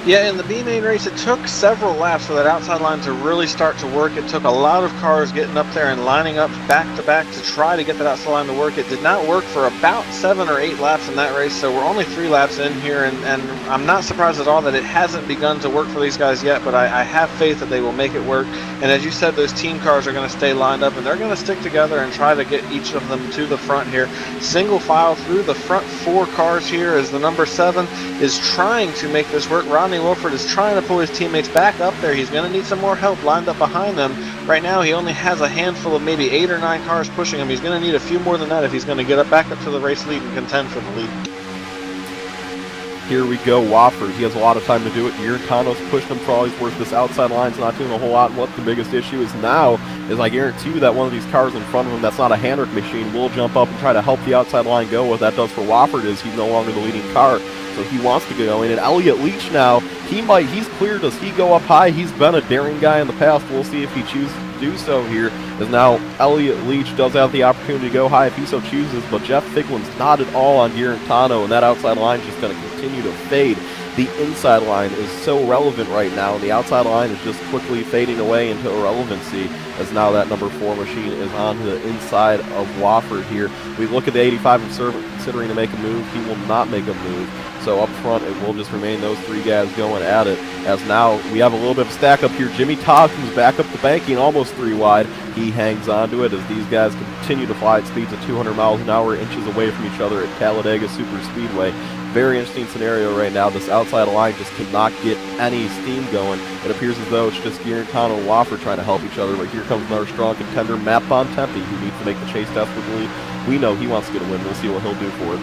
Yeah, in the B main race, it took several laps for that outside line to really start to work. It took a lot of cars getting up there and lining up back to back to try to get that outside line to work. It did not work for about 7 or 8 laps in that race, so we're only 3 laps in here, and I'm not surprised at all that it hasn't begun to work for these guys yet, but I have faith that they will make it work. And as you said, those team cars are going to stay lined up, and they're going to stick together and try to get each of them to the front here. Single file through the front 4 cars here as the number 7 is trying to make this work. Rodney Wolford is trying to pull his teammates back up there. He's going to need some more help lined up behind them. Right now, he only has a handful of maybe 8 or 9 cars pushing him. He's going to need a few more than that if he's going to get up back up to the race lead and contend for the lead. Here we go, Wofford. He has a lot of time to do it. Guarantano's pushing him for all he's worth. This outside line's not doing a whole lot. And what the biggest issue is now is I guarantee you that one of these cars in front of him that's not a Handrick machine will jump up and try to help the outside line go. What that does for Wofford is he's no longer the leading car, so he wants to get going. And Elliott Leach now, he's clear. Does he go up high? He's been a daring guy in the past. We'll see if he chooses to do so here, as now Elliott Leach does have the opportunity to go high if he so chooses, but Jeff Figlin's not at all on Guarantano, and that outside line is just going to continue to fade. The inside line is so relevant right now, and the outside line is just quickly fading away into irrelevancy, as now that number 4 machine is on the inside of Wofford here. We look at the 85 and considering to make a move. He will not make a move. So up front, it will just remain those 3 guys going at it, as now we have a little bit of stack up here. Jimmy Todd comes back up the banking, almost 3 wide. He hangs on to it as these guys continue to fly at speeds of 200 miles an hour, inches away from each other at Talladega Super Speedway. Very interesting scenario right now. This outside line just cannot get any steam going. It appears as though it's just Guarantano and Wofford trying to help each other, but here comes another strong contender, Matt Bontempi, who needs to make the chase desperately. We know he wants to get a win. We'll see what he'll do for it.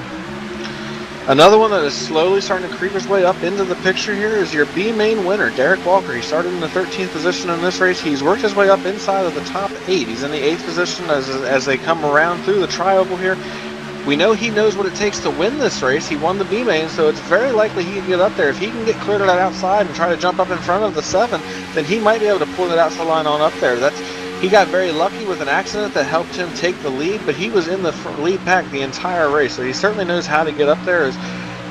Another one that is slowly starting to creep his way up into the picture here is your B main winner, Derek Walker. He started in the 13th position in this race. He's worked his way up inside of the top 8. He's in the 8th position as they come around through the tri-oval here. We know he knows what it takes to win this race. He won the B main, so it's very likely he can get up there. If he can get clear to that outside and try to jump up in front of the 7, then he might be able to pull that outside line on up there. He got very lucky with an accident that helped him take the lead, but he was in the lead pack the entire race, so he certainly knows how to get up there.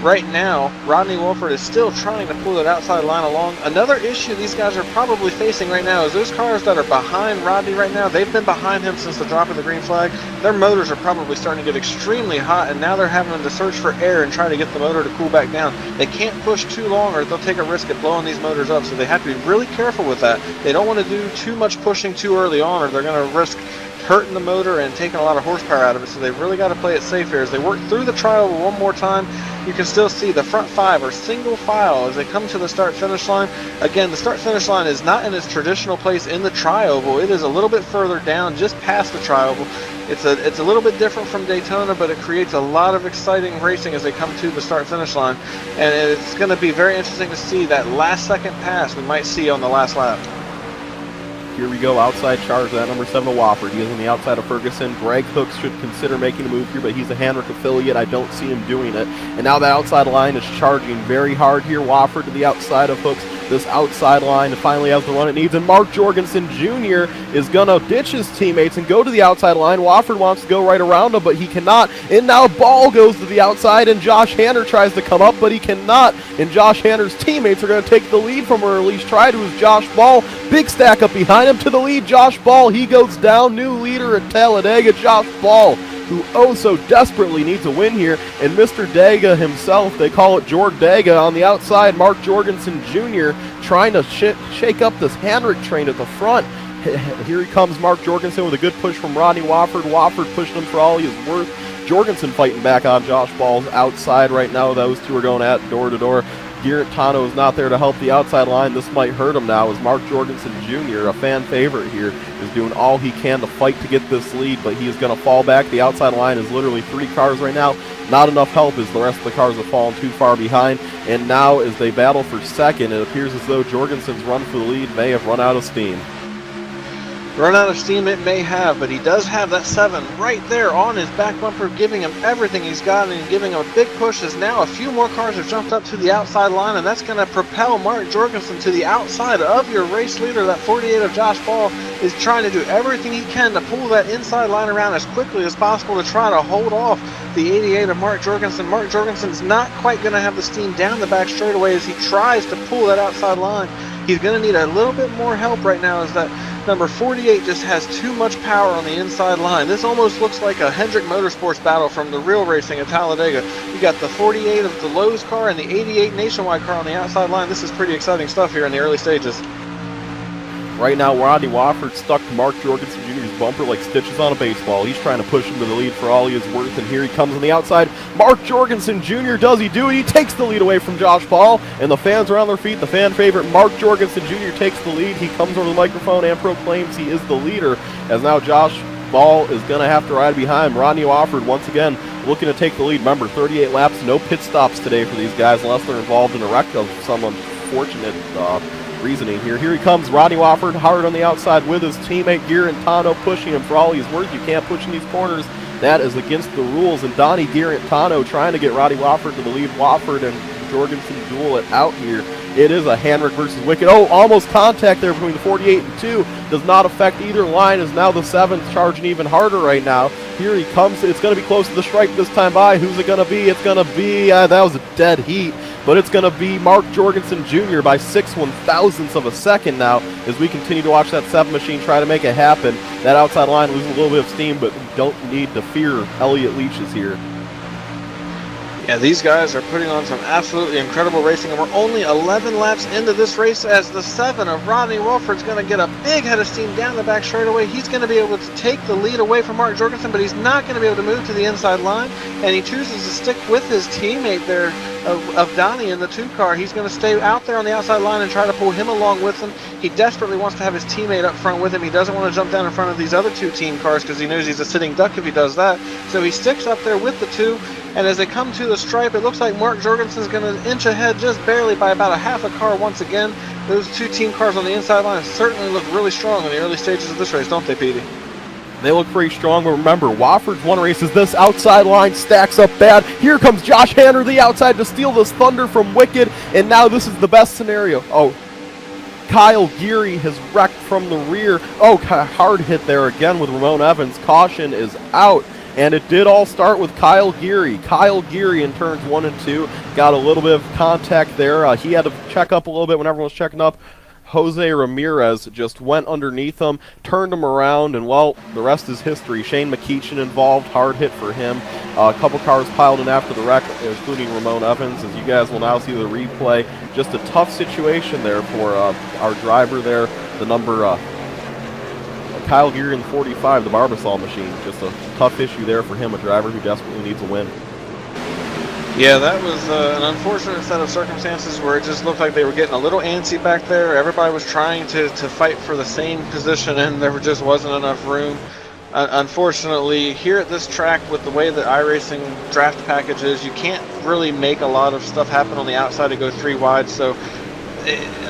Right now, Rodney Wolford is still trying to pull that outside line along. Another issue these guys are probably facing right now is those cars that are behind Rodney right now, they've been behind him since the drop of the green flag. Their motors are probably starting to get extremely hot, and now they're having to search for air and try to get the motor to cool back down. They can't push too long or they'll take a risk at blowing these motors up, so they have to be really careful with that. They don't want to do too much pushing too early on, or they're going to risk hurting the motor and taking a lot of horsepower out of it, so they've really got to play it safe here. As they work through the tri-oval one more time, you can still see the front 5 are single file as they come to the start-finish line. Again, the start-finish line is not in its traditional place in the tri-oval. It is a little bit further down, just past the tri-oval. It's a little bit different from Daytona, but it creates a lot of exciting racing as they come to the start-finish line. And it's going to be very interesting to see that last second pass we might see on the last lap. Here we go, outside charge, that number 7 of Wofford. He is on the outside of Ferguson. Greg Hooks should consider making a move here, but he's a Hanrick affiliate. I don't see him doing it. And now that outside line is charging very hard here. Wofford to the outside of Hooks. This outside line finally has the run it needs, and Mark Jorgensen Jr. is going to ditch his teammates and go to the outside line. Wofford wants to go right around him, but he cannot. And now Ball goes to the outside, and Josh Hanner tries to come up, but he cannot. And Josh Hanner's teammates are going to take the lead from her, or at least try to, as Josh Ball. Big stack up behind him to the lead. Josh Ball, he goes down. New leader at Talladega, Josh Ball, who oh so desperately needs a win here. And Mr. Dega himself, they call it Jorg Dega, on the outside, Mark Jorgensen Jr. trying to shake up this Hanrick train at the front. Here he comes, Mark Jorgensen, with a good push from Rodney Wofford. Wofford pushing him for all he is worth. Jorgensen fighting back on Josh Ball's outside right now. Those two are going at door to door. Garrett Tano is not there to help the outside line. This might hurt him now, as Mark Jorgensen Jr., a fan favorite here, is doing all he can to fight to get this lead, but he is going to fall back. The outside line is literally 3 cars right now. Not enough help, as the rest of the cars have fallen too far behind. And now, as they battle for second, it appears as though Jorgensen's run for the lead may have run out of steam. Run out of steam it may have, but he does have that 7 right there on his back bumper, giving him everything he's got and giving him a big push, as now a few more cars have jumped up to the outside line, and that's going to propel Mark Jorgensen to the outside of your race leader. That 48 of Josh Ball is trying to do everything he can to pull that inside line around as quickly as possible to try to hold off the 88 of Mark Jorgensen. Mark Jorgensen's not quite going to have the steam down the back straightaway as he tries to pull that outside line. He's going to need a little bit more help right now, as that number 48 just has too much power on the inside line. This almost looks like a Hendrick Motorsports battle from the real racing at Talladega. You got the 48 of the Lowe's car and the 88 Nationwide car on the outside line. This is pretty exciting stuff here in the early stages. Right now, Rodney Wofford stuck to Mark Jorgensen Jr.'s bumper like stitches on a baseball. He's trying to push him to the lead for all he is worth, and here he comes on the outside. Mark Jorgensen Jr., does he do it? He takes the lead away from Josh Ball, and the fans are on their feet. The fan favorite, Mark Jorgensen Jr., takes the lead. He comes over the microphone and proclaims he is the leader, as now Josh Ball is going to have to ride behind. Rodney Wofford, once again, looking to take the lead. Remember, 38 laps, no pit stops today for these guys, unless they're involved in a wreck of some unfortunate reasoning here. Here he comes, Rodney Wofford, hard on the outside with his teammate Garrett Tano pushing him for all he's worth. You can't push in these corners. That is against the rules. And Donnie Garrett Tano trying to get Rodney Wofford to the lead. Wofford and Jorgensen duel it out here. It is a Hanrick versus Wicked. Oh, almost contact there between the 48 and 2. Does not affect either line, as now the 7's charging even harder right now. Here he comes. It's going to be close to the stripe this time by. Who's it going to be? It's going to be, that was a dead heat. But it's going to be Mark Jorgensen Jr. by 6/1000ths of a second now, as we continue to watch that 7 machine try to make it happen. That outside line losing a little bit of steam, but don't need to fear Elliott Leach's here. Yeah, these guys are putting on some absolutely incredible racing, and we're only 11 laps into this race, as the 7 of Rodney Wofford's going to get a big head of steam down the back straightaway. He's going to be able to take the lead away from Mark Jorgensen, but he's not going to be able to move to the inside line, and he chooses to stick with his teammate there of Donnie in the 2 car. He's going to stay out there on the outside line and try to pull him along with him. He desperately wants to have his teammate up front with him. He doesn't want to jump down in front of these other 2 team cars, because he knows he's a sitting duck if he does that. So he sticks up there with the 2, and as they come to the stripe, it looks like Mark Jorgensen's going to inch ahead just barely by about a half a car once again. Those 2 team cars on the inside line certainly look really strong in the early stages of this race, don't they, Petey? They look pretty strong, but remember, Wofford's one race as this outside line stacks up bad. Here comes Josh Hanner, the outside, to steal this thunder from Wicked, and now this is the best scenario. Oh, Kyle Geary has wrecked from the rear. Oh, hard hit there again with Ramon Evans. Caution is out, and it did all start with Kyle Geary. Kyle Geary in turns 1 and 2 got a little bit of contact there. He had to check up a little bit when everyone was checking up. Jose Ramirez just went underneath him, turned him around, and, well, the rest is history. Shane McKeechin involved, hard hit for him. A couple cars piled in after the wreck, including Ramon Evans, as you guys will now see the replay. Just a tough situation there for our driver there, the number Kyle Geary in the 45, the Barbasol machine. Just a tough issue there for him, a driver who desperately needs a win. Yeah, that was an unfortunate set of circumstances where it just looked like they were getting a little antsy back there. Everybody was trying to fight for the same position, and there just wasn't enough room. Unfortunately, here at this track, with the way that iRacing draft package is, you can't really make a lot of stuff happen on the outside to go 3 wide, so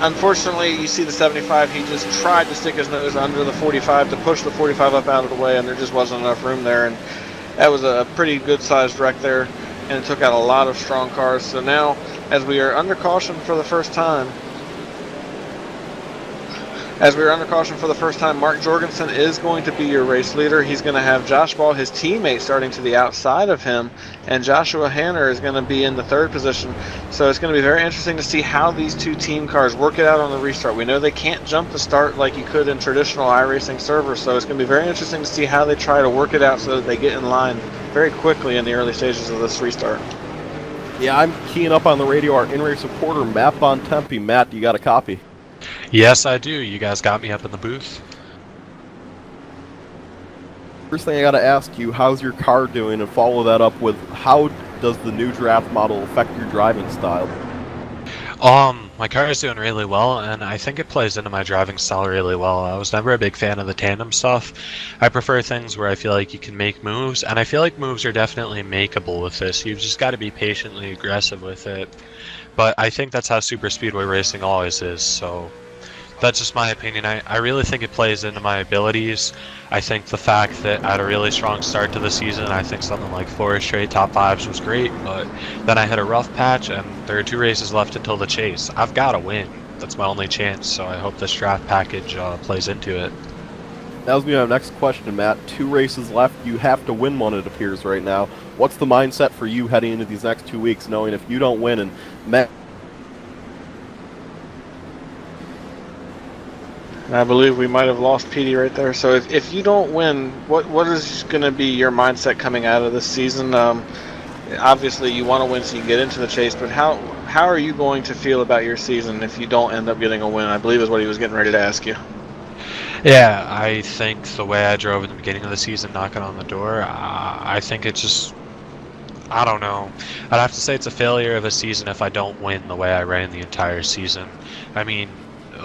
Unfortunately, you see the 75, he just tried to stick his nose under the 45 to push the 45 up out of the way, and there just wasn't enough room there, and that was a pretty good-sized wreck there, and it took out a lot of strong cars. So now, as we are under caution for the first time, Mark Jorgensen is going to be your race leader. He's going to have Josh Ball, his teammate, starting to the outside of him, and Joshua Hanner is going to be in the 3rd position. So it's going to be very interesting to see how these two team cars work it out on the restart. We know they can't jump the start like you could in traditional iRacing servers, so it's going to be very interesting to see how they try to work it out so that they get in line very quickly in the early stages of this restart. Yeah, I'm keying up on the radio our in-race reporter, Matt Bontempi. Matt, you got a copy? Yes, I do. You guys got me up in the booth. First thing I gotta ask you, how's your car doing? And follow that up with, how does the new draft model affect your driving style? My car is doing really well, and I think it plays into my driving style really well. I was never a big fan of the tandem stuff. I prefer things where I feel like you can make moves, and I feel like moves are definitely makeable with this. You've just got to be patiently aggressive with it. But I think that's how super speedway racing always is, so that's just my opinion. I really think it plays into my abilities. I think the fact that I had a really strong start to the season, I think something like 4 straight top 5s was great, but then I hit a rough patch and there are 2 races left until the chase. I've got to win. That's my only chance, so I hope this draft package plays into it. That was my next question, Matt. 2 races left. You have to win one, it appears, right now. What's the mindset for you heading into these next 2 weeks, knowing if you don't win and Matt... I believe we might have lost Petey right there. So if you don't win, what is going to be your mindset coming out of this season? Obviously, you want to win so you can get into the chase, but how are you going to feel about your season if you don't end up getting a win? I believe is what he was getting ready to ask you. Yeah, I think the way I drove at the beginning of the season, knocking on the door, I think it just... I don't know. I'd have to say it's a failure of a season if I don't win the way I ran the entire season. I mean,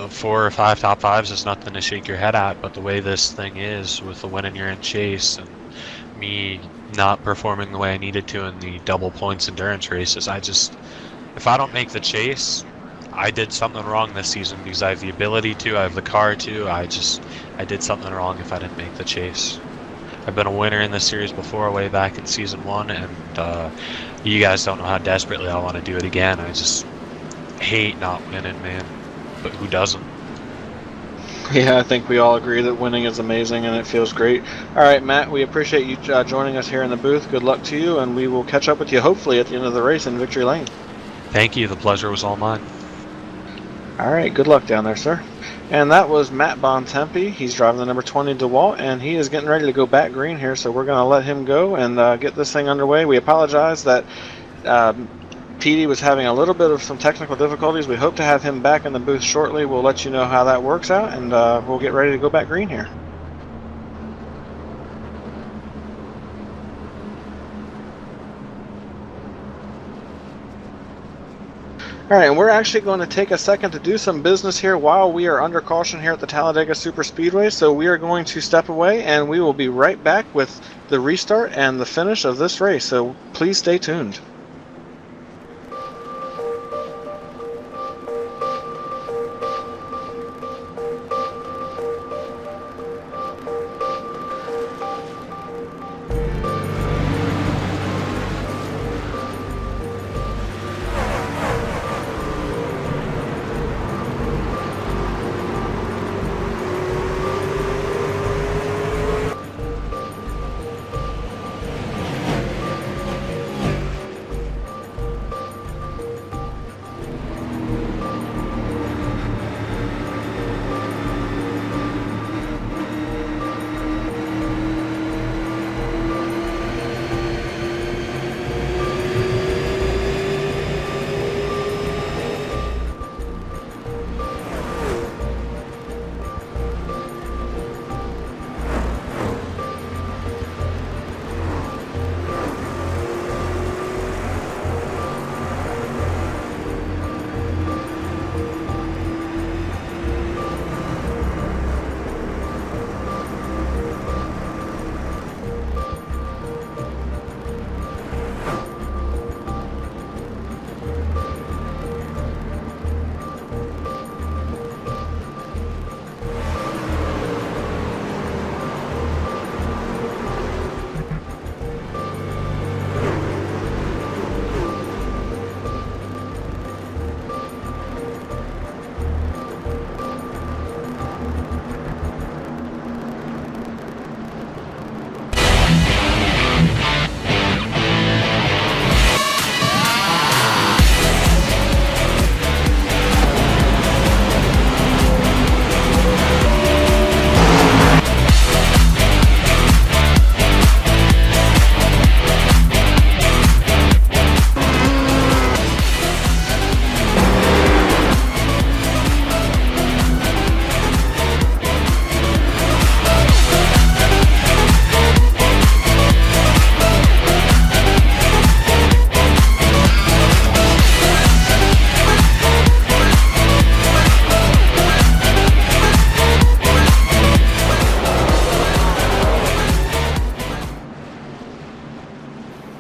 4 or 5 top 5s is nothing to shake your head at, but the way this thing is with the win and you're in chase and me not performing the way I needed to in the double points endurance races, if I don't make the chase, I did something wrong this season because I have the ability to, I have the car to, I did something wrong if I didn't make the chase. I've been a winner in this series before, way back in season 1, and you guys don't know how desperately I want to do it again. I just hate not winning, man. But who doesn't? Yeah, I think we all agree that winning is amazing and it feels great. All right, Matt, we appreciate you joining us here in the booth. Good luck to you, and we will catch up with you hopefully at the end of the race in Victory Lane. Thank you. The pleasure was all mine. All right, good luck down there, sir. And that was Matt Bontempi. He's driving the number 20 DeWalt, and he is getting ready to go back green here, so we're going to let him go and get this thing underway. We apologize that Petey was having a little bit of some technical difficulties. We hope to have him back in the booth shortly. We'll let you know how that works out, and we'll get ready to go back green here. Alright, and we're actually going to take a second to do some business here while we are under caution here at the Talladega Super Speedway. So we are going to step away, and we will be right back with the restart and the finish of this race. So please stay tuned.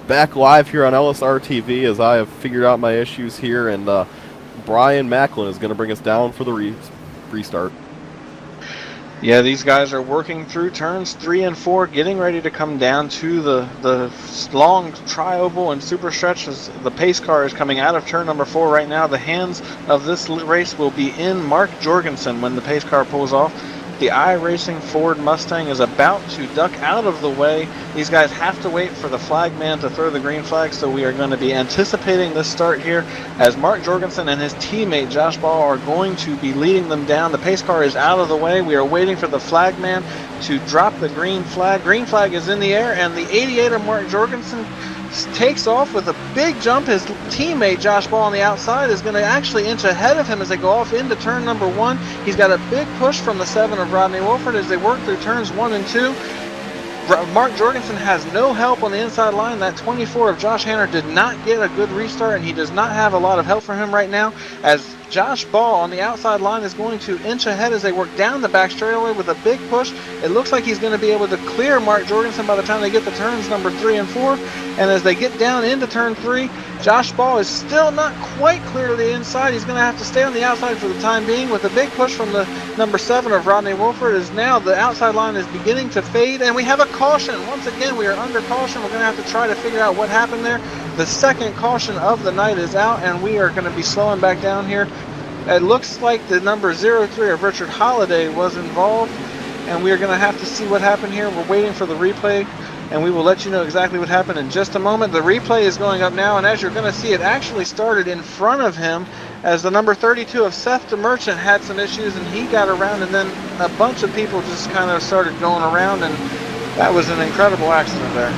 Back live here on LSRTV as I have figured out my issues here, and Brian Macklin is going to bring us down for the restart. Yeah, these guys are working through turns 3 and 4, getting ready to come down to the long tri-oval and super stretch as the pace car is coming out of turn number 4 right now. The hands of this race will be in Mark Jorgensen when the pace car pulls off. The iRacing Ford Mustang is about to duck out of the way. These guys have to wait for the flag man to throw the green flag, so we are going to be anticipating this start here as Mark Jorgensen and his teammate Josh Ball are going to be leading them down. The pace car is out of the way. We are waiting for the flag man to drop the green flag. Green flag is in the air, and the 88er Mark Jorgensen takes off with a big jump. His teammate Josh Ball on the outside is going to actually inch ahead of him as they go off into turn number 1. He's got a big push from the 7 of Rodney Wolford as they work through turns 1 and 2. Mark Jorgensen has no help on the inside line. That 24 of Josh Hanner did not get a good restart, and he does not have a lot of help for him right now, as Josh Ball on the outside line is going to inch ahead as they work down the back straightaway with a big push. It looks like he's going to be able to clear Mark Jorgensen by the time they get to turns number 3 and 4. And as they get down into turn 3, Josh Ball is still not quite clear to the inside. He's going to have to stay on the outside for the time being with a big push from the number 7 of Rodney Wolford. As now the outside line is beginning to fade, and we have a caution. Once again, we are under caution. We're going to have to try to figure out what happened there. The second caution of the night is out, and we are going to be slowing back down here. It looks like the number 03 of Richard Holliday was involved, and we are going to have to see what happened here. We're waiting for the replay, and we will let you know exactly what happened in just a moment. The replay is going up now, and as you're going to see, it actually started in front of him as the number 32 of Seth DeMerchant had some issues, and he got around, and then a bunch of people just kind of started going around, and that was an incredible accident there.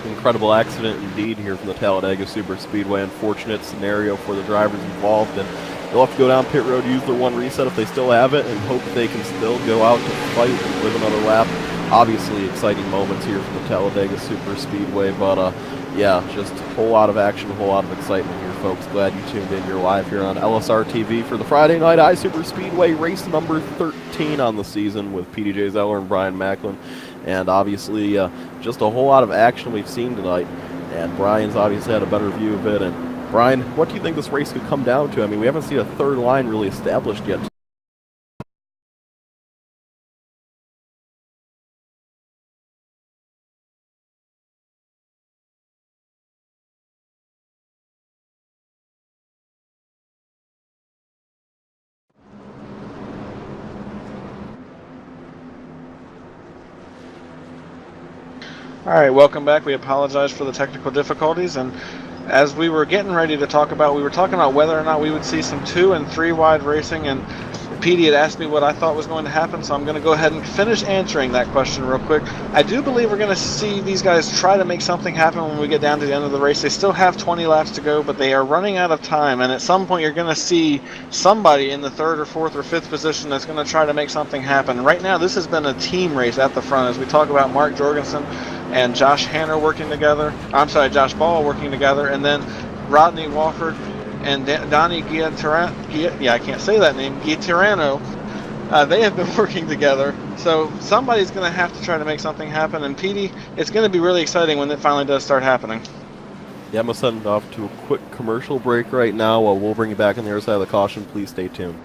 Incredible accident indeed here from the Talladega Super Speedway. Unfortunate scenario for the drivers involved, and they'll have to go down pit road, use their one reset if they still have it, and hope they can still go out to fight and live another lap. Obviously exciting moments here from the Talladega Super Speedway, but yeah, just a whole lot of action, a whole lot of excitement here, folks. Glad you tuned in. You're live here on LSRTV for the Friday Night iSuper Speedway race number 13 on the season with PDJ Zeller and Brian Macklin. And obviously just a whole lot of action we've seen tonight, and Brian's obviously had a better view of it. And Brian, what do you think this race could come down to? I mean, we haven't seen a third line really established yet. Alright, welcome back. We apologize for the technical difficulties, and as we were getting ready to talk about, we were talking about whether or not we would see some 2 and 3 wide racing, and Petey had asked me what I thought was going to happen, so I'm going to go ahead and finish answering that question real quick. I do believe we're going to see these guys try to make something happen when we get down to the end of the race. They still have 20 laps to go, but they are running out of time, and at some point you're going to see somebody in the 3rd or 4th or 5th position that's going to try to make something happen. Right now, this has been a team race at the front as we talk about Mark Jorgensen and Josh Hanner working together. I'm sorry, Josh Ball working together, and then Rodney Wolford and Donnie I can't say that name, Guitarano. They have been working together. So somebody's going to have to try to make something happen. And Petey, it's going to be really exciting when it finally does start happening. Yeah, I'm going to send off to a quick commercial break right now. We'll bring you back on the other side of the caution. Please stay tuned.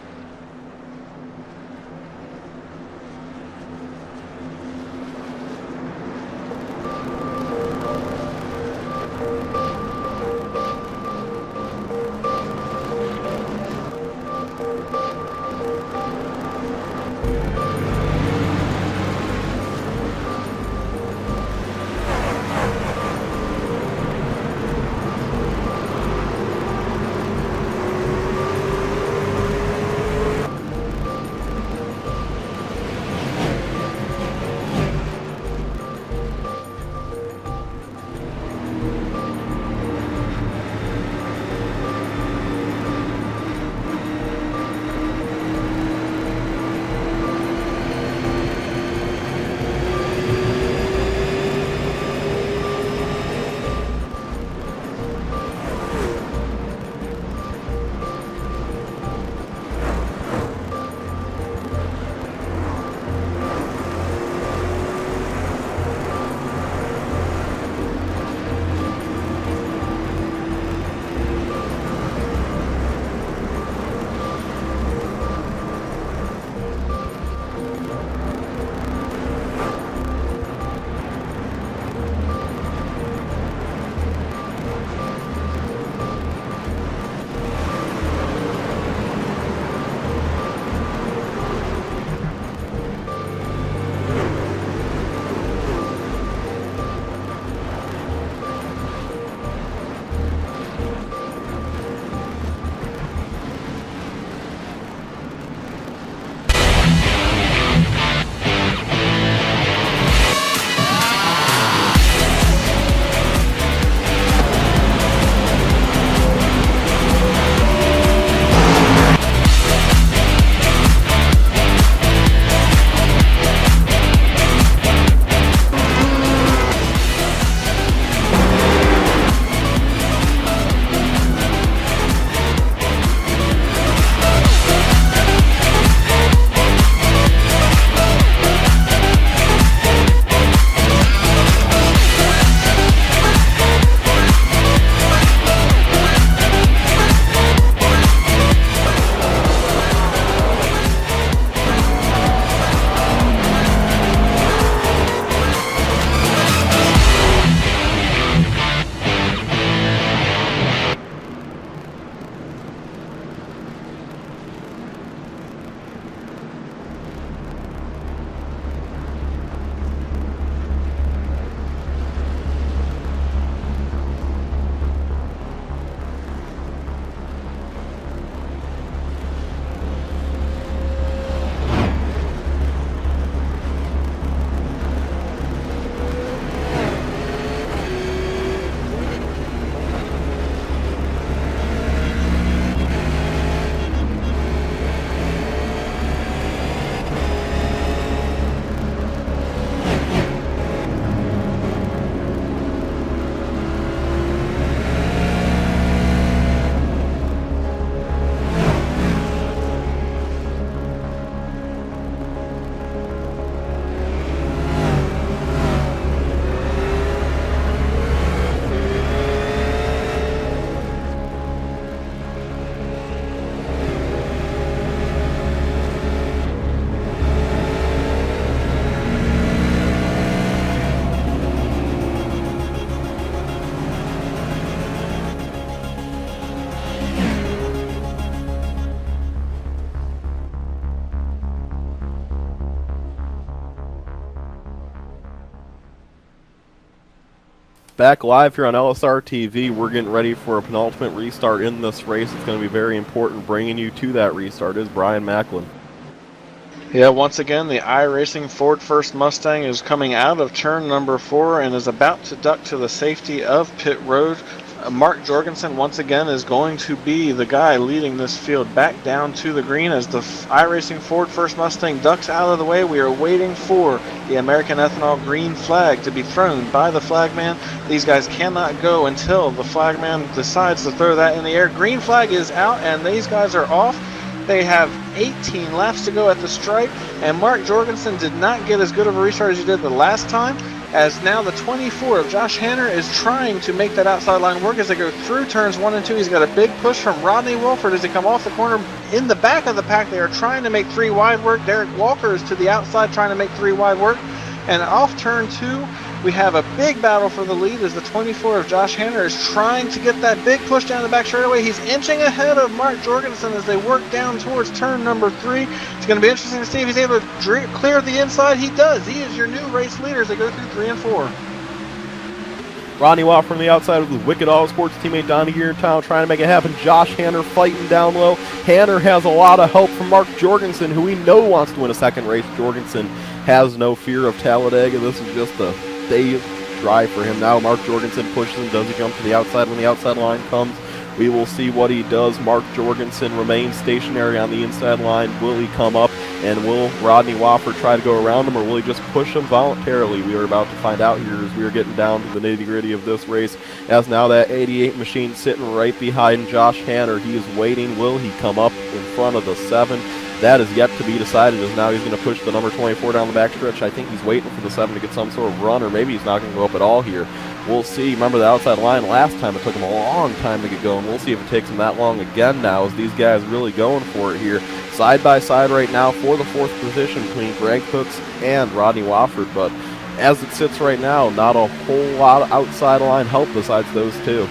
Back live here on LSRTV, we're getting ready for a penultimate restart in this race. It's going to be very important. Bringing you to that restart is Brian Macklin. Yeah, once again, the iRacing Ford First Mustang is coming out of turn number 4 and is about to duck to the safety of pit road. Mark Jorgensen, once again, is going to be the guy leading this field back down to the green as the iRacing Ford First Mustang ducks out of the way. We are waiting for the American Ethanol green flag to be thrown by the flagman. These guys cannot go until the flagman decides to throw that in the air. Green flag is out, and these guys are off. They have 18 laps to go at the stripe, and Mark Jorgensen did not get as good of a restart as he did the last time, as now the 24 of Josh Hanner is trying to make that outside line work as they go through turns 1 and 2. He's got a big push from Rodney Wolford as they come off the corner. In the back of the pack, they are trying to make 3 wide work. Derek Walker is to the outside trying to make 3 wide work. And off turn 2, we have a big battle for the lead as the 24 of Josh Hanner is trying to get that big push down the back straightaway. He's inching ahead of Mark Jorgensen as they work down towards turn number 3. It's going to be interesting to see if he's able to clear the inside. He does. He is your new race leader as they go through 3 and 4. Rodney Watt from the outside with his Wicked Auto Sports teammate Donnie Geartown trying to make it happen. Josh Hanner fighting down low. Hanner has a lot of help from Mark Jorgensen, who we know wants to win a second race. Jorgensen has no fear of Talladega. This is just a day drive for him now. Mark Jorgensen pushes him. Does he jump to the outside when the outside line comes? We will see what he does. Mark Jorgensen remains stationary on the inside line. Will he come up, and will Rodney Wofford try to go around him, or will he just push him voluntarily? We are about to find out here as we are getting down to the nitty-gritty of this race, as now that 88 machine sitting right behind Josh Hanner. He is waiting. Will he come up in front of the 7? That is yet to be decided, as now he's going to push the number 24 down the backstretch. I think he's waiting for the 7 to get some sort of run, or maybe he's not going to go up at all here. We'll see. Remember the outside line last time, it took him a long time to get going. We'll see if it takes him that long again now, as these guys really going for it here. Side by side right now for the 4th position between Greg Hooks and Rodney Wofford, but as it sits right now, not a whole lot of outside line help besides those 2.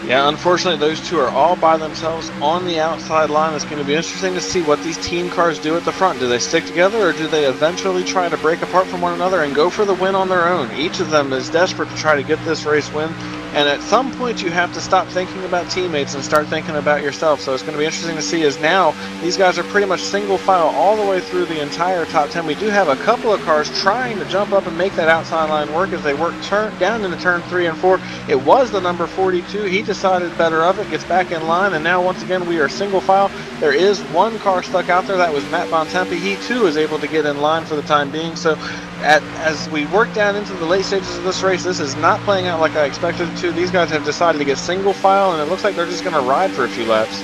Yeah, unfortunately, those 2 are all by themselves on the outside line. It's going to be interesting to see what these team cars do at the front. Do they stick together, or do they eventually try to break apart from one another and go for the win on their own? Each of them is desperate to try to get this race win. And at some point, you have to stop thinking about teammates and start thinking about yourself. So it's going to be interesting to see, as now these guys are pretty much single file all the way through the entire top 10. We do have a couple of cars trying to jump up and make that outside line work as they work down into turn 3 and 4. It was the number 42. He decided better of it, gets back in line, and now once again we are single file. There is one car stuck out there. That was Matt Bontempi. He too is able to get in line for the time being. So as we work down into the late stages of this race, this is not playing out like I expected it to. These guys have decided to get single file, and it looks like they're just going to ride for a few laps.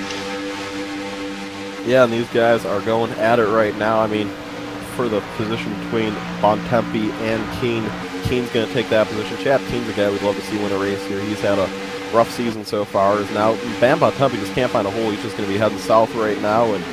Yeah, and these guys are going at it right now. I mean, for the position between Bontempi and Keene, Keene's going to take that position. Chad Keene's a guy we'd love to see win a race here. He's had a rough season so far. Is now Bam Bontempi just can't find a hole. He's just going to be heading south right now, and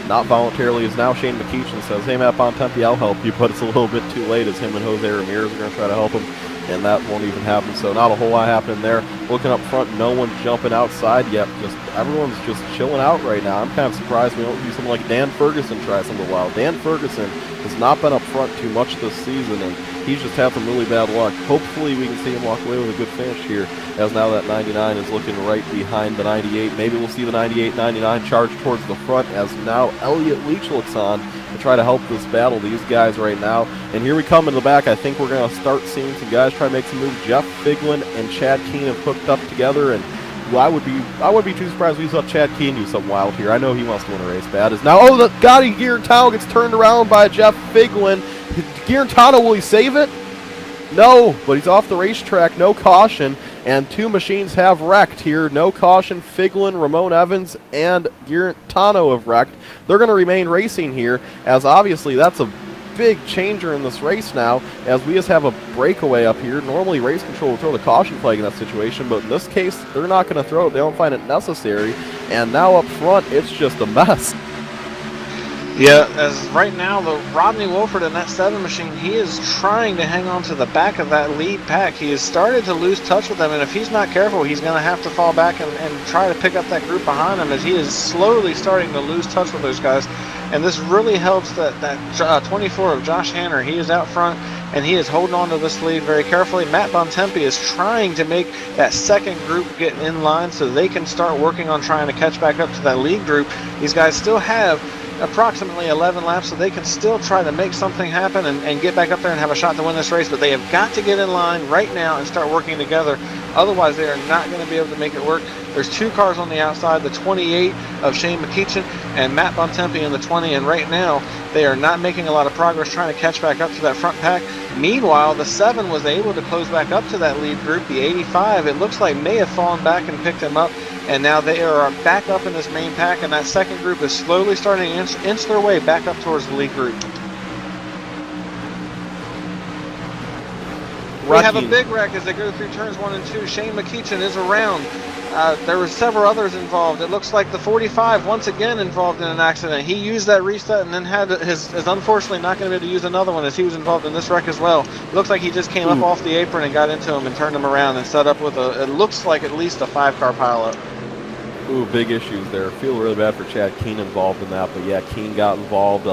not voluntarily is now Shane McKeechin says, "Hey Matt Bontempi, I'll help you," but it's a little bit too late, as him and Jose Ramirez are going to try to help him, and that won't even happen. So not a whole lot happening there. Looking up front, no one jumping outside yet. Just everyone's just chilling out right now. I'm kind of surprised we don't see someone like Dan Ferguson try something wild. Dan Ferguson has not been up front too much this season, and he's just had some really bad luck. Hopefully we can see him walk away with a good finish here, as now that 99 is looking right behind the 98. Maybe we'll see the 98-99 charge towards the front, as now Elliott Leach looks on to try to help this battle, these guys right now. And here we come in the back. I think we're going to start seeing some guys try to make some moves. Jeff Figlin and Chad Keene have hooked up together, and I would be too surprised if we saw Chad Keene do something wild here. I know he wants to win a race bad. Is now, the Gotti Geartown gets turned around by Jeff Figlin. Geartown, will he save it? No, but he's off the racetrack. No caution, and 2 machines have wrecked here. No caution. Figlin, Ramon Evans, and Geartown have wrecked. They're going to remain racing here, as obviously that's a big changer in this race now, as we just have a breakaway up here. Normally race control will throw the caution flag in that situation, but in this case they're not going to throw it. They don't find it necessary, and now up front it's just a mess. Yeah, as right now, the Rodney Wolford in that 7 machine, he is trying to hang on to the back of that lead pack. He has started to lose touch with them, and if he's not careful, he's going to have to fall back and try to pick up that group behind him, as he is slowly starting to lose touch with those guys. And this really helps that 24 of Josh Hanner. He is out front. and he is holding on to this lead very carefully. Matt Bontempi is trying to make that second group get in line so they can start working on trying to catch back up to that lead group. These guys still have approximately 11 laps, so they can still try to make something happen and get back up there and have a shot to win this race, but they have got to get in line right now and start working together. Otherwise, they are not going to be able to make it work. There's 2 cars on the outside, the 28 of Shane McEachin and Matt Bontempi in the 20, and right now they are not making a lot of progress trying to catch back up to that front pack. Meanwhile, the 7 was able to close back up to that lead group. The 85, it looks like, may have fallen back and picked him up, and now they are back up in this main pack, and that second group is slowly starting to inch their way back up towards the lead group. We have a big wreck as they go through turns 1 and 2. Shane McEachin is around. There were several others involved. It looks like the 45 once again involved in an accident. He used that reset and then is unfortunately not going to be able to use another one as he was involved in this wreck as well. It looks like he just came up off the apron and got into him and turned him around and set up with it looks like at least a 5-car pileup. Ooh, big issues there. Feel really bad for Chad Keane involved in that, but yeah, Keane got involved.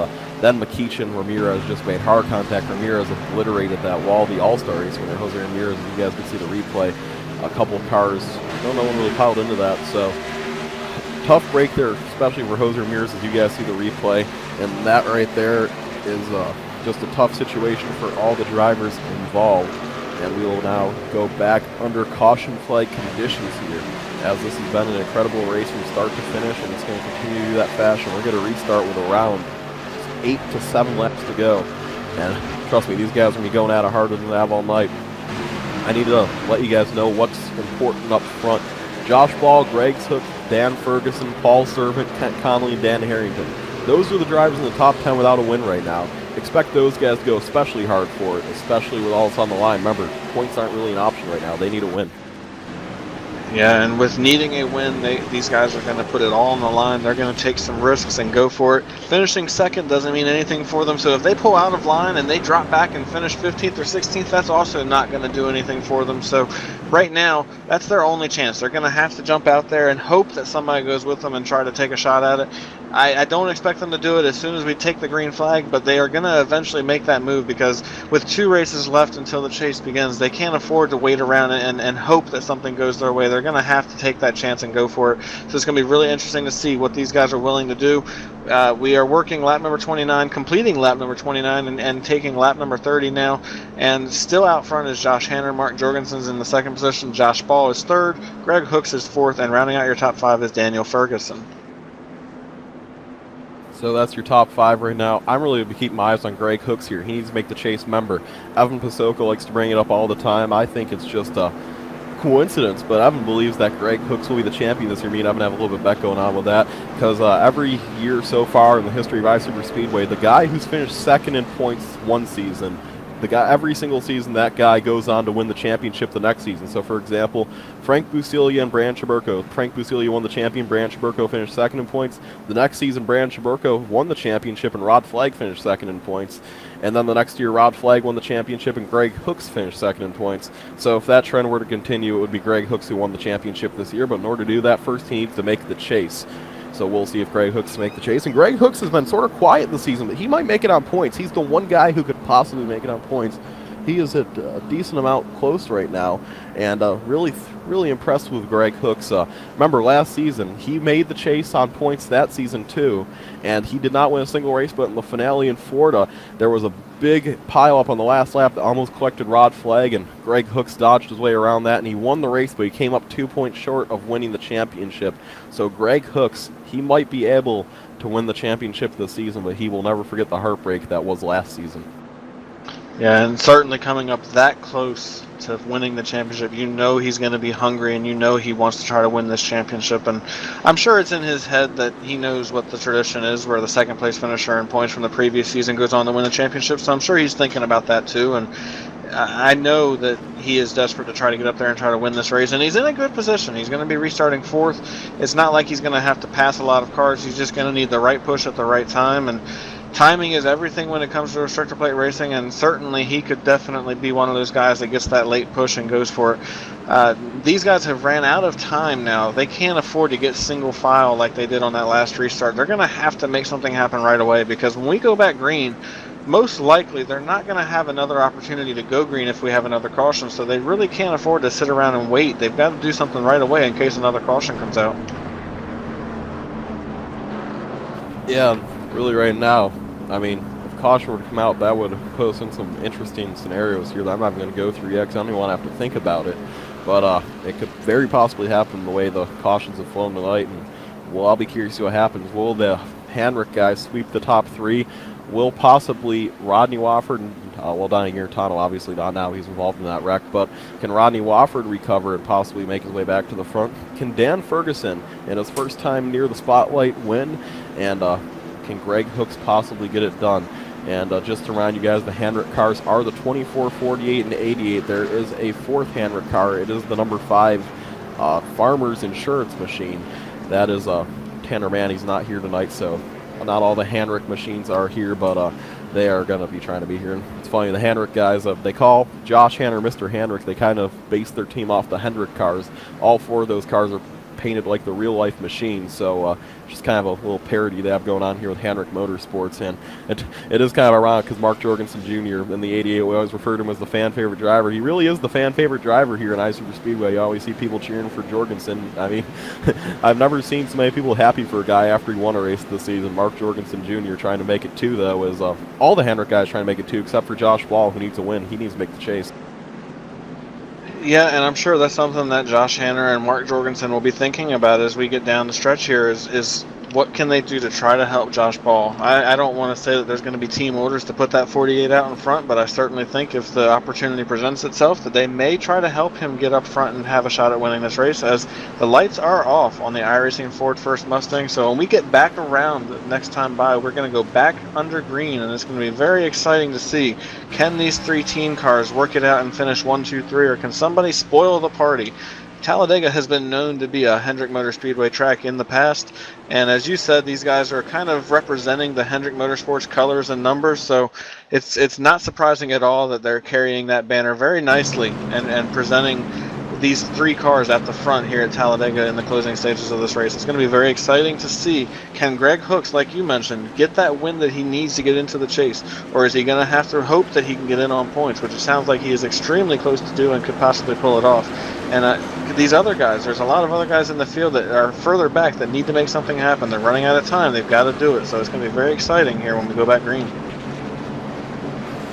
Then McEachin, Ramirez just made hard contact. Ramirez obliterated that wall. The All-Star race winner, Jose Ramirez, as you guys can see the replay. A couple of cars, no one really piled into that, so tough break there, especially for Jose Ramirez as you guys see the replay. And that right there is just a tough situation for all the drivers involved. And we will now go back under caution flag conditions here, as this has been an incredible race from start to finish, and it's going to continue to do that fashion. We're going to restart with around 8 to 7 laps to go. And trust me, these guys are going to be going at it harder than they have all night. I need to let you guys know what's important up front. Josh Ball, Greg Hook, Dan Ferguson, Paul Servant, Kent Connolly, and Dan Harrington. Those are the drivers in the top 10 without a win right now. Expect those guys to go especially hard for it, especially with all that's on the line. Remember, points aren't really an option right now. They need a win. Yeah, and with needing a win, these guys are going to put it all on the line. They're going to take some risks and go for it. Finishing second doesn't mean anything for them, so if they pull out of line and they drop back and finish 15th or 16th, that's also not going to do anything for them. So right now, that's their only chance. They're going to have to jump out there and hope that somebody goes with them and try to take a shot at it. I don't expect them to do it as soon as we take the green flag, but they are going to eventually make that move, because with 2 races left until the chase begins, they can't afford to wait around and hope that something goes their way. They're going to have to take that chance and go for it. So it's going to be really interesting to see what these guys are willing to do. We are working lap number 29, completing lap number 29, and taking lap number 30 now. And still out front is Josh Hanner. Mark Jorgensen's in the 2nd position. Josh Ball is 3rd. Greg Hooks is 4th. And rounding out your top 5 is Daniel Ferguson. So that's your top 5 right now. I'm really going to keep my eyes on Greg Hooks here. He needs to make the chase member. Evan Pasoko likes to bring it up all the time. I think it's just a coincidence, but Evan believes that Greg Hooks will be the champion this year. Me and Evan have a little bit bet going on with that, because every year so far in the history of iSuper Speedway, the guy who's finished 2nd in points one season, every single season, that guy goes on to win the championship the next season. So, for example, Frank Busilia and Brand Chaburko. Frank Busilia won the champion. Brand Chaburko finished 2nd in points. The next season, Brand Chaburko won the championship, and Rod Flagg finished 2nd in points. And then the next year, Rod Flagg won the championship, and Greg Hooks finished 2nd in points. So if that trend were to continue, it would be Greg Hooks who won the championship this year. But in order to do that, first he needs to make the chase. So we'll see if Greg Hooks make the chase. And Greg Hooks has been sort of quiet this season, but he might make it on points. He's the one guy who could possibly make it on points. He is at a decent amount close right now, and really impressed with Greg Hooks. Remember, last season, he made the chase on points that season too, and he did not win a single race, but in the finale in Florida, there was a big pile-up on the last lap that almost collected Rod Flagg, and Greg Hooks dodged his way around that, and he won the race, but he came up 2 points short of winning the championship. So Greg Hooks, he might be able to win the championship this season, but he will never forget the heartbreak that was last season. Yeah, and certainly coming up that close to winning the championship, you know he's going to be hungry, and you know he wants to try to win this championship. And I'm sure it's in his head that he knows what the tradition is, where the 2nd place finisher in points from the previous season goes on to win the championship. So I'm sure he's thinking about that too. And I know that he is desperate to try to get up there and try to win this race, and he's in a good position. He's going to be restarting 4th. It's not like he's going to have to pass a lot of cars. He's just going to need the right push at the right time, and timing is everything when it comes to restrictor plate racing, and certainly he could definitely be one of those guys that gets that late push and goes for it. These guys have ran out of time now. They can't afford to get single file like they did on that last restart. They're going to have to make something happen right away, because when we go back green, most likely they're not going to have another opportunity to go green if we have another caution, so they really can't afford to sit around and wait. They've got to do something right away in case another caution comes out. Yeah, really right now, I mean, if caution were to come out, that would put us in some interesting scenarios here that I'm not even going to go through yet because I don't even want to have to think about it. But it could very possibly happen the way the cautions have flown tonight, and well, I'll be curious to see what happens. Will the Handrick guys sweep the top three? Will possibly Rodney Wofford, well, Donnie Garantano obviously not now, he's involved in that wreck, but can Rodney Wofford recover and possibly make his way back to the front? Can Dan Ferguson, in his first time near the spotlight, win? And can Greg Hooks possibly get it done? And just to remind you guys, the Handrick cars are the 24, 48, and 88. There is a fourth Handrick car. It is the number 5 Farmers Insurance machine. That is Tanner Mann. He's not here tonight, so not all the Handrick machines are here, but they are going to be trying to be here. And it's funny, the Handrick guys, they call Josh Hanner Mr. Handrick. They kind of base their team off the Hendrick cars. All 4 of those cars are painted like the real-life machines, so just kind of a little parody they have going on here with Handrick Motorsports. And it is kind of ironic because Mark Jorgensen Jr. in the 88, we always refer to him as the fan-favorite driver. He really is the fan-favorite driver here in iSuper Speedway. You always see people cheering for Jorgensen. I mean, I've never seen so many people happy for a guy after he won a race this season. Mark Jorgensen Jr. trying to make it 2, though, is all the Handrick guys trying to make it 2, except for Josh Ball, who needs to win. He needs to make the chase. Yeah, and I'm sure that's something that Josh Hanner and Mark Jorgensen will be thinking about as we get down the stretch here is what can they do to try to help Josh Ball? I don't want to say that there's going to be team orders to put that 48 out in front, but I certainly think if the opportunity presents itself that they may try to help him get up front and have a shot at winning this race, as the lights are off on the iRacing Ford First Mustang. So when we get back around the next time by, we're going to go back under green, and it's going to be very exciting to see, can these 3 team cars work it out and finish 1, 2, 3, or can somebody spoil the party? Talladega has been known to be a Hendrick Motor Speedway track in the past, and as you said, these guys are kind of representing the Hendrick Motorsports colors and numbers, so it's not surprising at all that they're carrying that banner very nicely and presenting these 3 cars at the front here at Talladega in the closing stages of this race. It's going to be very exciting to see, can Greg Hooks, like you mentioned, get that win that he needs to get into the chase, or is he going to have to hope that he can get in on points, which it sounds like he is extremely close to do and could possibly pull it off. And these other guys, there's a lot of other guys in the field that are further back that need to make something happen. They're running out of time. They've got to do it. So it's going to be very exciting here when we go back green.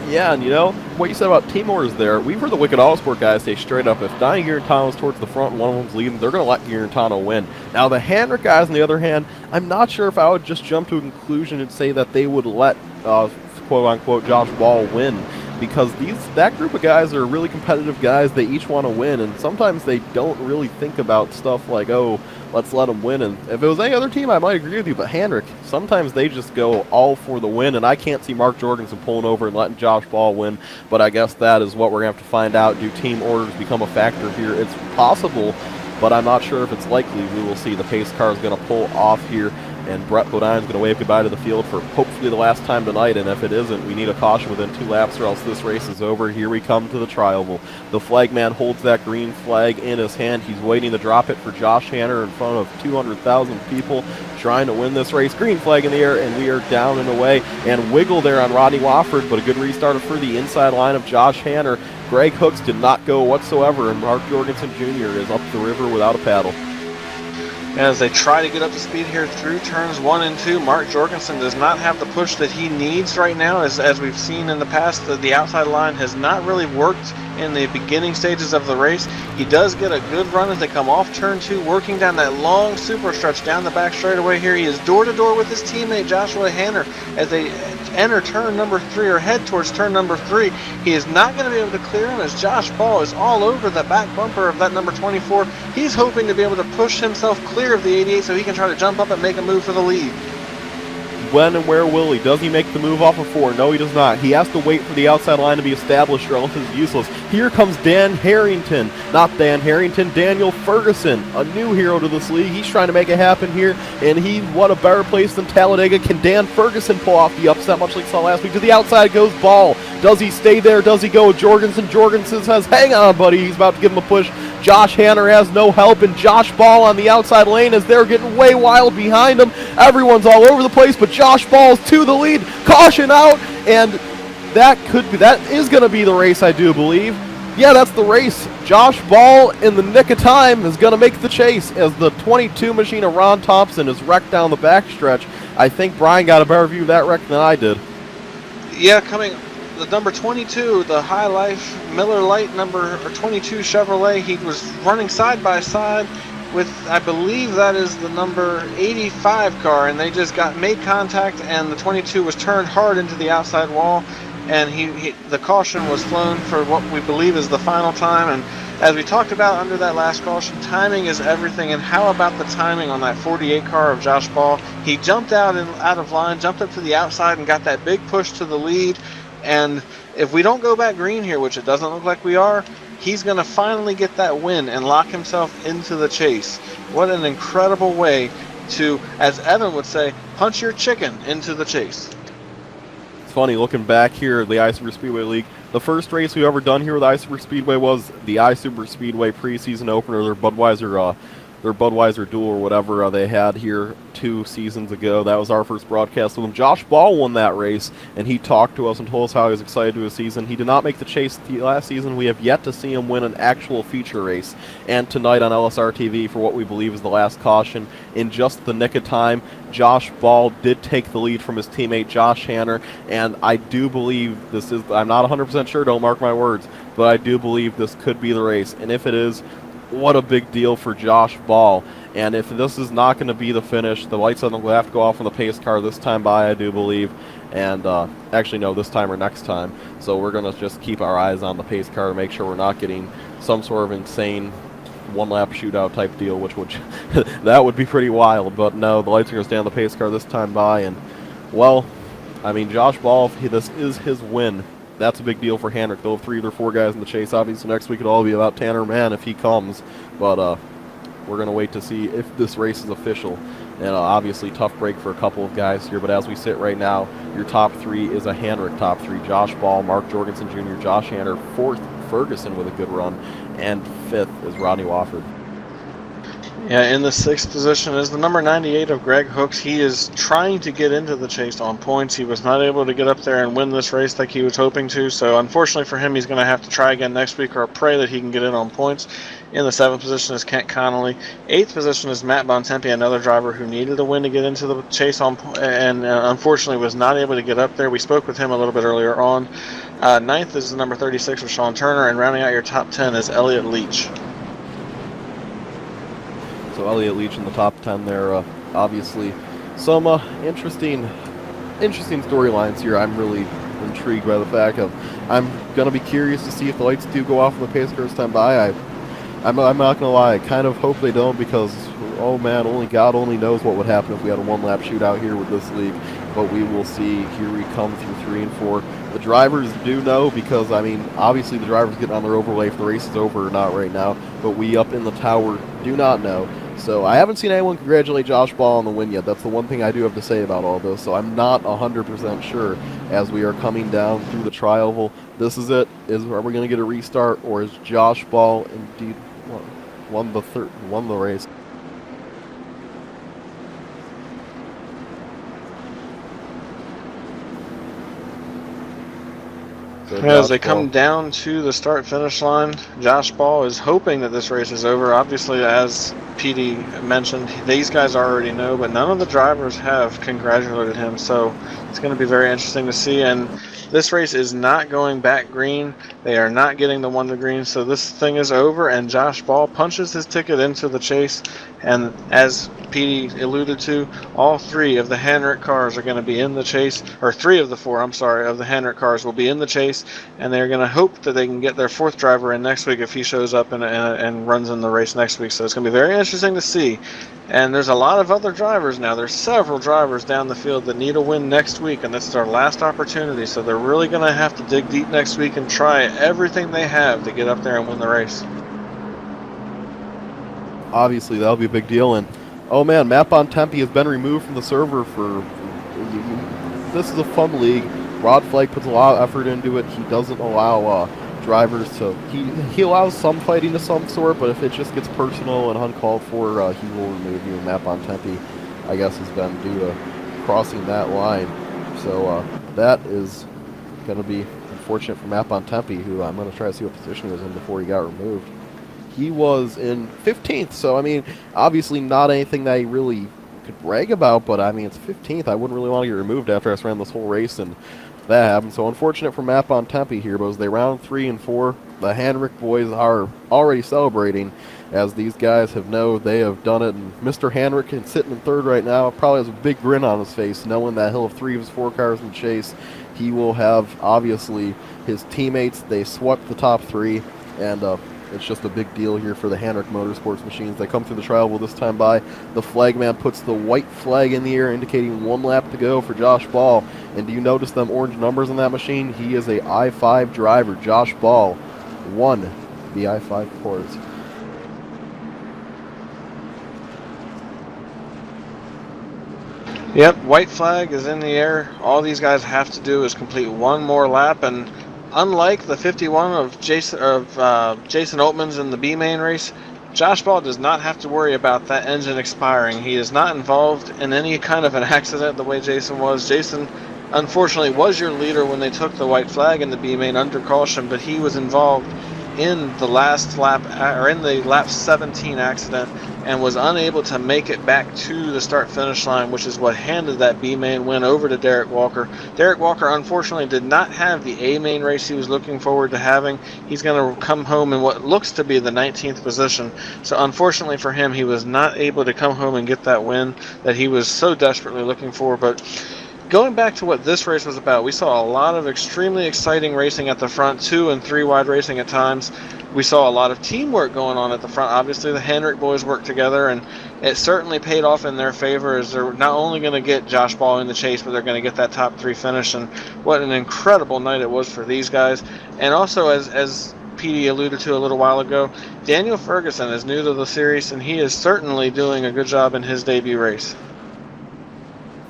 Yeah, and you know, what you said about team orders there, we've heard the Wicked Autosport guys say straight up, if Donnie Garantano's towards the front and one of them's leading, they're going to let Garantano win. Now, the Handrick guys, on the other hand, I'm not sure if I would just jump to a conclusion and say that they would let, quote-unquote, Josh Ball win, because that group of guys are really competitive guys. They each want to win, and sometimes they don't really think about stuff like, oh, let's let them win. And if it was any other team, I might agree with you, but Handrick, sometimes they just go all for the win, and I can't see Mark Jorgensen pulling over and letting Josh Ball win, but I guess that is what we're going to have to find out. Do team orders become a factor here? It's possible, but I'm not sure if it's likely. We will see. The pace car is going to pull off here, and Brett Bodine is going to wave goodbye to the field for hopefully the last time tonight, and if it isn't, we need a caution within 2 laps or else this race is over. Here we come to the trial. The flagman holds that green flag in his hand. He's waiting to drop it for Josh Hanner in front of 200,000 people trying to win this race. Green flag in the air, and we are down and away. And wiggle there on Rodney Wofford, but a good restart for the inside line of Josh Hanner. Greg Hooks did not go whatsoever, and Mark Jorgensen Jr. is up the river without a paddle. As they try to get up to speed here through turns 1 and 2, Mark Jorgensen does not have the push that he needs right now. As we've seen in the past, the outside line has not really worked in the beginning stages of the race. He does get a good run as they come off turn 2, working down that long super stretch down the back straightaway here. He is door-to-door with his teammate Joshua Hanner as they enter turn number 3 or head towards turn number 3. He is not going to be able to clear him as Josh Ball is all over the back bumper of that number 24. He's hoping to be able to push himself clear of the 88 so he can try to jump up and make a move for the lead. When and where will he? Does he make the move off of 4? No, he does not. He has to wait for the outside line to be established or else it's useless. Here comes Dan Harrington. Not Dan Harrington, Daniel Ferguson, a new hero to this league. He's trying to make it happen here, and what a better place than Talladega. Can Dan Ferguson pull off the upset, much like we saw last week? To the outside goes Ball. Does he stay there? Does he go? Jorgensen says, hang on, buddy. He's about to give him a push. Josh Hanner has no help, and Josh Ball on the outside lane as they're getting way wild behind him. Everyone's all over the place, but Josh Ball's to the lead. Caution out, and that is going to be the race, I do believe. Yeah, that's the race. Josh Ball, in the nick of time, is going to make the chase as the 22 machine of Ron Thompson is wrecked down the backstretch. I think Brian got a better view of that wreck than I did. Yeah, the number 22, the High Life Miller Lite number 22 Chevrolet, he was running side by side with, I believe that is the number 85 car, and they just made contact, and the 22 was turned hard into the outside wall, and the caution was flown for what we believe is the final time. And as we talked about under that last caution, timing is everything. And how about the timing on that 48 car of Josh Ball? He jumped out of line, jumped up to the outside, and got that big push to the lead. And if we don't go back green here, which it doesn't look like we are, he's going to finally get that win and lock himself into the chase. What an incredible way to, as Evan would say, punch your chicken into the chase. It's funny, looking back here at the iSuper Speedway League, the first race we've ever done here with iSuper Speedway was the iSuper Speedway preseason opener, their Budweiser duel or whatever they had here 2 seasons ago. That was our first broadcast with him. Josh Ball won that race, and he talked to us and told us how he was excited to his season. He did not make the chase last season. We have yet to see him win an actual feature race. And tonight on LSRTV, for what we believe is the last caution, in just the nick of time, Josh Ball did take the lead from his teammate Josh Hanner, and I do believe this is, I'm not 100% sure, don't mark my words, but I do believe this could be the race. And if it is, what a big deal for Josh Ball. And if this is not going to be the finish, the lights will have to go off on the pace car this time by, I do believe. And actually, no, this time or next time. So we're going to just keep our eyes on the pace car to make sure we're not getting some sort of insane one-lap shootout type deal, which would that would be pretty wild. But no, the lights are going to stay on the pace car this time by. And, well, I mean, Josh Ball, this is his win. That's a big deal for Hendrick. They'll have 3 or 4 guys in the chase. Obviously, next week it'll all be about Tanner Mann if he comes. But we're going to wait to see if this race is official. And obviously, tough break for a couple of guys here. But as we sit right now, your top 3 is a Hendrick top 3. Josh Ball, Mark Jorgensen Jr., Josh Hanner. 4th, Ferguson with a good run. And 5th is Rodney Wofford. Yeah, in the 6th position is the number 98 of Greg Hooks. He is trying to get into the chase on points. He was not able to get up there and win this race like he was hoping to. So unfortunately for him, he's going to have to try again next week or pray that he can get in on points. In the 7th position is Kent Connolly. 8th position is Matt Bontempi, another driver who needed a win to get into the chase and unfortunately was not able to get up there. We spoke with him a little bit earlier on. 9th is the number 36 of Sean Turner, and rounding out your top 10 is Elliott Leach. So Elliott Leach in the top 10 there. Obviously, some interesting storylines here. I'm really intrigued by the fact of I'm going to be curious to see if the lights do go off in the pace car this time by. I'm not going to lie. I kind of hope they don't because, oh man, only God only knows what would happen if we had a one-lap shootout here with this league. But we will see. Here we come through 3 and 4. The drivers do know because, I mean, obviously the drivers getting on their overlay if the race is over or not right now. But we up in the tower do not know. So I haven't seen anyone congratulate Josh Ball on the win yet. That's the one thing I do have to say about all this. So I'm not 100% sure as we are coming down through the tri-oval. This is it. Are we going to get a restart, or is Josh Ball indeed won the race? So as they come down to the start-finish line, Josh Ball is hoping that this race is over. Obviously, as PD mentioned, these guys already know, but none of the drivers have congratulated him, so it's going to be very interesting to see. And this race is not going back green. They are not getting the 1 to green, so this thing is over, and Josh Ball punches his ticket into the chase. And as PD alluded to, all 3 of the Hendrick cars are going to be in the chase, or 3 of the 4, I'm sorry, of the Hendrick cars will be in the chase, and they're going to hope that they can get their 4th driver in next week if he shows up and runs in the race next week. So it's going to be very interesting to see. And there's a lot of other drivers now. There's several drivers down the field that need a win next week, and this is their last opportunity. So they're really going to have to dig deep next week and try everything they have to get up there and win the race. Obviously, that'll be a big deal. And oh man, Matt Bontempi has been removed from the server for. This is a fun league. Rod Flake puts a lot of effort into it. He doesn't allow drivers to he allows some fighting of some sort, but if it just gets personal and uncalled for, he will remove you. And Matt Bontempi, I guess, has been due to crossing that line. So that is going to be unfortunate for Matt Bontempi, who I'm going to try to see what position he was in before he got removed. He was in 15th, so I mean, obviously not anything that he really could brag about, but I mean, it's 15th. I wouldn't really want to get removed after I ran this whole race and that happened. So unfortunate for Matt Bontempi here, but as they round 3 and 4, the Henrik boys are already celebrating, as these guys they have done it. And Mr. Henrik is sitting in 3rd right now, probably has a big grin on his face, knowing that he'll have 3 of his 4 cars in the chase. He will have, obviously, his teammates. They swept the top 3, and it's just a big deal here for the Henrik Motorsports machines. They come through the trial this time by. The flagman puts the white flag in the air, indicating 1 lap to go for Josh Ball. And do you notice them orange numbers on that machine? He is a I-5 driver. Josh Ball won the I-5 course. Yep, white flag is in the air. All these guys have to do is complete 1 more lap, and unlike the 51 of Jason Oatman's in the B main race, Josh Ball does not have to worry about that engine expiring. He is not involved in any kind of an accident the way Jason was. Jason, unfortunately, was your leader when they took the white flag in the B main under caution, but he was involved in the last lap, or in the lap 17 accident, and was unable to make it back to the start-finish line, which is what handed that B-main win over to Derek Walker. Derek Walker, unfortunately, did not have the A-main race he was looking forward to having. He's going to come home in what looks to be the 19th position. So unfortunately for him, he was not able to come home and get that win that he was so desperately looking for. But going back to what this race was about, we saw a lot of extremely exciting racing at the front, 2 and 3 wide racing at times. We saw a lot of teamwork going on at the front. Obviously, the Henrik boys worked together, and it certainly paid off in their favor, as they're not only going to get Josh Ball in the chase, but they're going to get that top 3 finish. And what an incredible night it was for these guys. And also, as Petey alluded to a little while ago, Daniel Ferguson is new to the series, and he is certainly doing a good job in his debut race.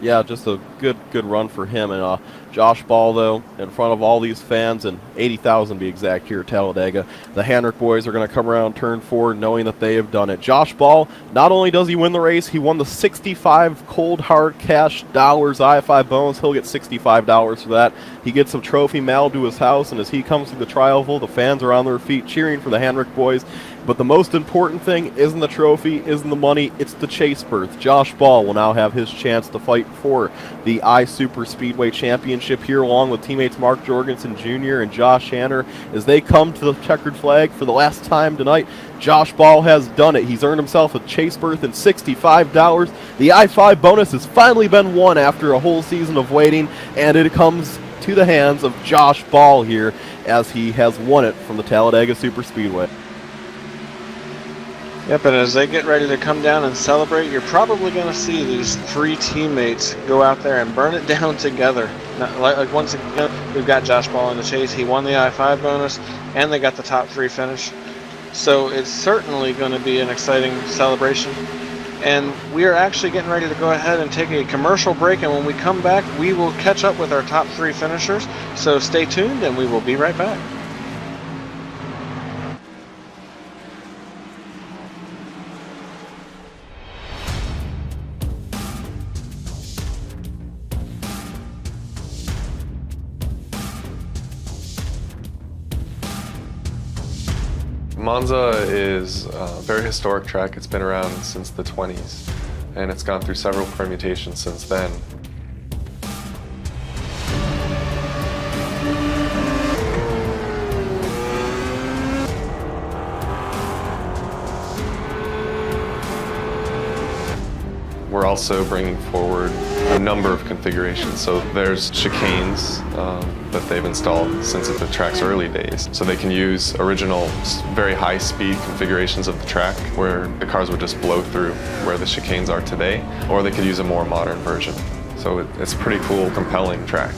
Yeah, just a good run for him. And Josh Ball, though, in front of all these fans, and 80,000 to be exact here at Talladega, the Henrik boys are going to come around turn 4 knowing that they have done it. Josh Ball, not only does he win the race, he won the 65 cold hard cash dollars I-5 bonus. He'll get $65 for that. He gets a trophy mailed to his house, and as he comes through the tri-oval, the fans are on their feet cheering for the Henrik boys. But the most important thing isn't the trophy, isn't the money, it's the chase berth. Josh Ball will now have his chance to fight for the I-Super Speedway Championship here, along with teammates Mark Jorgensen Jr. and Josh Hanner, as they come to the checkered flag for the last time tonight. Josh Ball has done it. He's earned himself a chase berth and $65. The I-5 bonus has finally been won after a whole season of waiting, and it comes to the hands of Josh Ball here, as he has won it from the Talladega Super Speedway. Yep, and as they get ready to come down and celebrate, you're probably going to see these 3 teammates go out there and burn it down together. Now, like once again, we've got Josh Ball in the chase. He won the I-5 bonus, and they got the top 3 finish. So it's certainly going to be an exciting celebration. And we are actually getting ready to go ahead and take a commercial break, and when we come back, we will catch up with our top 3 finishers. So stay tuned, and we will be right back. Monza is a very historic track. It's been around since the 20s, and it's gone through several permutations since then. We're also bringing forward a number of configurations. So there's chicanes that they've installed since the track's early days. So they can use original, very high-speed configurations of the track where the cars would just blow through where the chicanes are today, or they could use a more modern version. So it's a pretty cool, compelling track.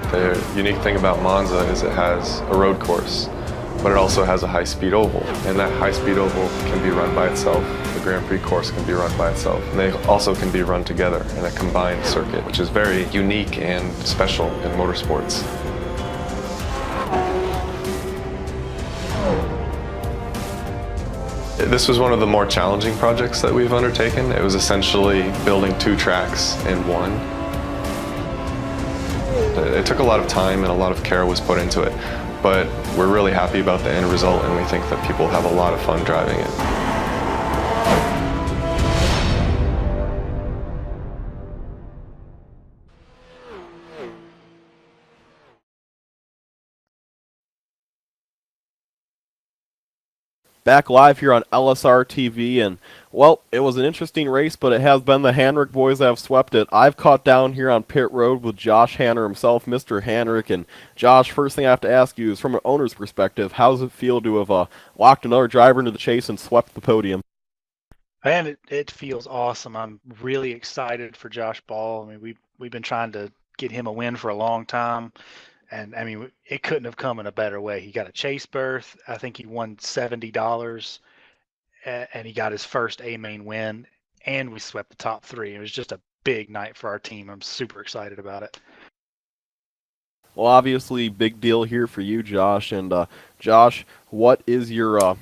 The unique thing about Monza is it has a road course. but it also has a high-speed oval, and that high-speed oval can be run by itself. The Grand Prix course can be run by itself, and they also can be run together in a combined circuit, which is very unique and special in motorsports. This was one of the more challenging projects that we've undertaken. It was essentially building 2 tracks in one. It took a lot of time and a lot of care was put into it, but we're really happy about the end result, and we think that people have a lot of fun driving it. Back live here on LSRTV, and well, it was an interesting race, but it has been the Hanrick boys that have swept it. I've caught down here on pit road with Josh Hanner himself, Mr. Hanrick, and Josh, first thing I have to ask you is, from an owner's perspective, how does it feel to have locked another driver into the chase and swept the podium? Man, it feels awesome. I'm really excited for Josh Ball. I mean, we've been trying to get him a win for a long time. And I mean, it couldn't have come in a better way. He got a chase berth. I think he won $70, and he got his first A main win. And we swept the top 3. It was just a big night for our team. I'm super excited about it. Well, obviously, big deal here for you, Josh. And Josh, what is your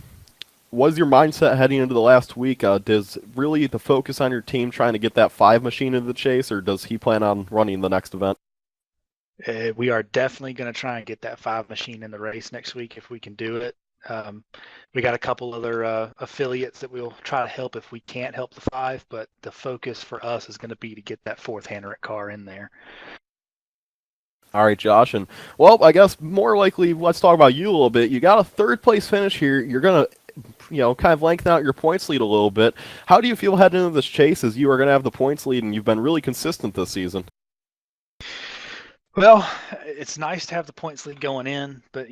mindset heading into the last week? Does really the focus on your team trying to get that 5 machine into the chase, or does he plan on running the next event? We are definitely going to try and get that 5 machine in the race next week if we can do it. We got a couple other affiliates that we'll try to help if we can't help the 5, but the focus for us is going to be to get that 4th Hanrick car in there. All right, Josh, and well, I guess more likely, let's talk about you a little bit. You got a 3rd place finish here. You're going to kind of lengthen out your points lead a little bit. How do you feel heading into this chase, as you are going to have the points lead and you've been really consistent this season? Well, it's nice to have the points lead going in, but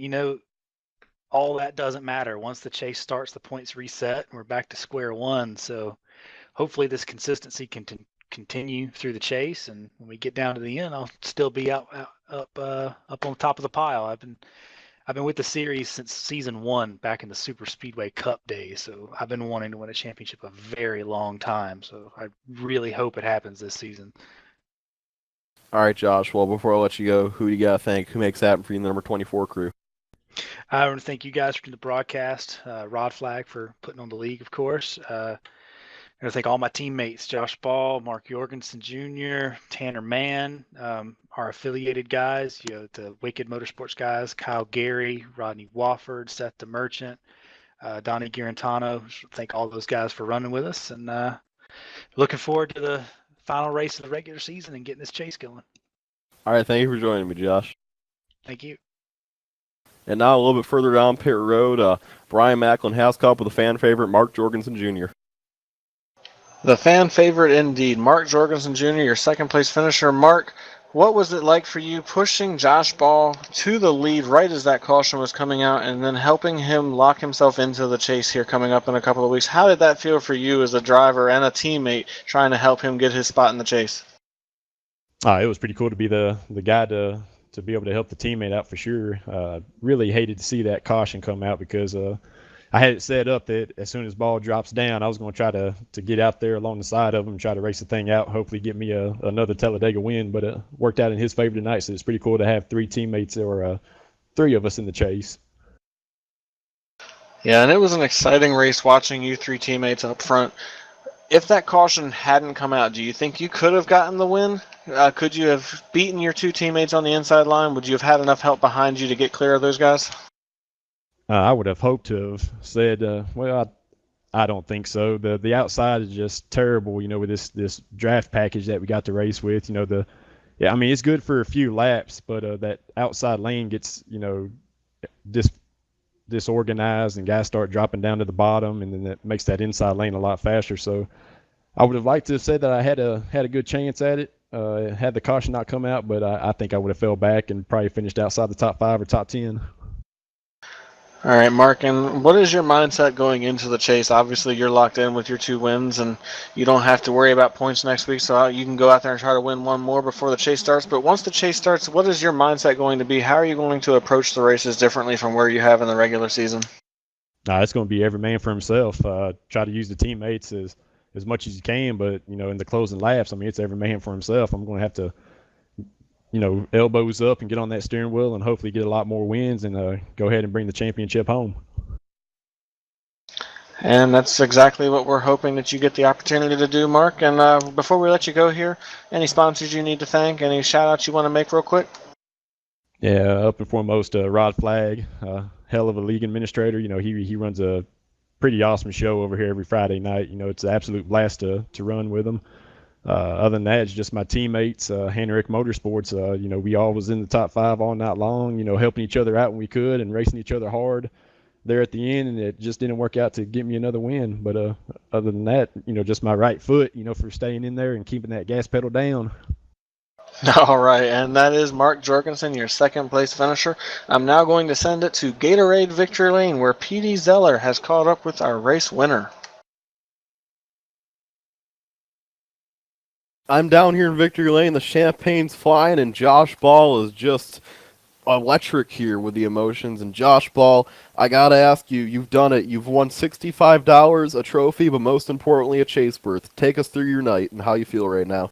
all that doesn't matter. Once the chase starts, the points reset, and we're back to square one. So hopefully this consistency can continue through the chase, and when we get down to the end, I'll still be up on top of the pile. I've been with the series since season 1, back in the Super Speedway Cup days. So I've been wanting to win a championship a very long time. So I really hope it happens this season. All right, Josh. Well, before I let you go, who do you got to thank? Who makes that happen for you in the number 24 crew? I want to thank you guys for the broadcast, Rod Flag for putting on the league, of course. I want to thank all my teammates, Josh Ball, Mark Jorgensen Jr., Tanner Mann, our affiliated guys, the Wicked Motorsports guys, Kyle Gary, Rodney Wofford, Seth the Merchant, Donnie Garantano. Thank all those guys for running with us, and looking forward to the final race of the regular season and getting this chase going. All right, thank you for joining me, Josh. Thank you. And now a little bit further down pit road, Brian Macklin has caught up with a fan favorite, Mark Jorgensen Jr. The fan favorite indeed, Mark Jorgensen Jr., your 2nd place finisher. Mark, what was it like for you pushing Josh Ball to the lead right as that caution was coming out, and then helping him lock himself into the chase here coming up in a couple of weeks? How did that feel for you as a driver and a teammate trying to help him get his spot in the chase? It was pretty cool to be the guy to be able to help the teammate out for sure. Really hated to see that caution come out, because I had it set up that as soon as Ball drops down, I was going to try to get out there along the side of him, try to race the thing out, hopefully get me another Talladega win. But it worked out in his favor tonight, so it's pretty cool to have 3 teammates, or 3 of us in the chase. Yeah, and it was an exciting race watching you 3 teammates up front. If that caution hadn't come out, do you think you could have gotten the win? Could you have beaten your 2 teammates on the inside line? Would you have had enough help behind you to get clear of those guys? I would have hoped to have said, well, I don't think so. The outside is just terrible, with this draft package that we got to race with. It's good for a few laps, but that outside lane gets, disorganized, and guys start dropping down to the bottom, and then that makes that inside lane a lot faster. So I would have liked to have said that I had a good chance at it, had the caution not come out, but I think I would have fell back and probably finished outside the top 5 or top 10. All right, Mark, and what is your mindset going into the chase? Obviously, you're locked in with your 2 wins, and you don't have to worry about points next week, so you can go out there and try to win one more before the chase starts. But once the chase starts, what is your mindset going to be? How are you going to approach the races differently from where you have in the regular season? It's going to be every man for himself. Try to use the teammates as much as you can, but, in the closing laps, I mean, it's every man for himself. I'm going to have to elbows up and get on that steering wheel and hopefully get a lot more wins and go ahead and bring the championship home. And that's exactly what we're hoping that you get the opportunity to do, Mark. And before we let you go here, any sponsors you need to thank, any shout-outs you want to make real quick? Yeah, up and foremost, Rod Flagg, hell of a league administrator. He runs a pretty awesome show over here every Friday night. It's an absolute blast to run with him. Other than that, it's just my teammates, Henrik Motorsports. We all was in the top 5 all night long, helping each other out when we could and racing each other hard there at the end, and it just didn't work out to get me another win. But other than that, just my right foot, for staying in there and keeping that gas pedal down. All right, and that is Mark Jorgensen, your second place finisher. I'm now going to send it to Gatorade Victory Lane, where PD Zeller has caught up with our race winner. I'm down here in Victory Lane. The champagne's flying, and Josh Ball is just electric here with the emotions. And Josh Ball, I gotta ask you, you've done it. You've won $65, a trophy, but most importantly, a chase berth. Take us through your night and how you feel right now.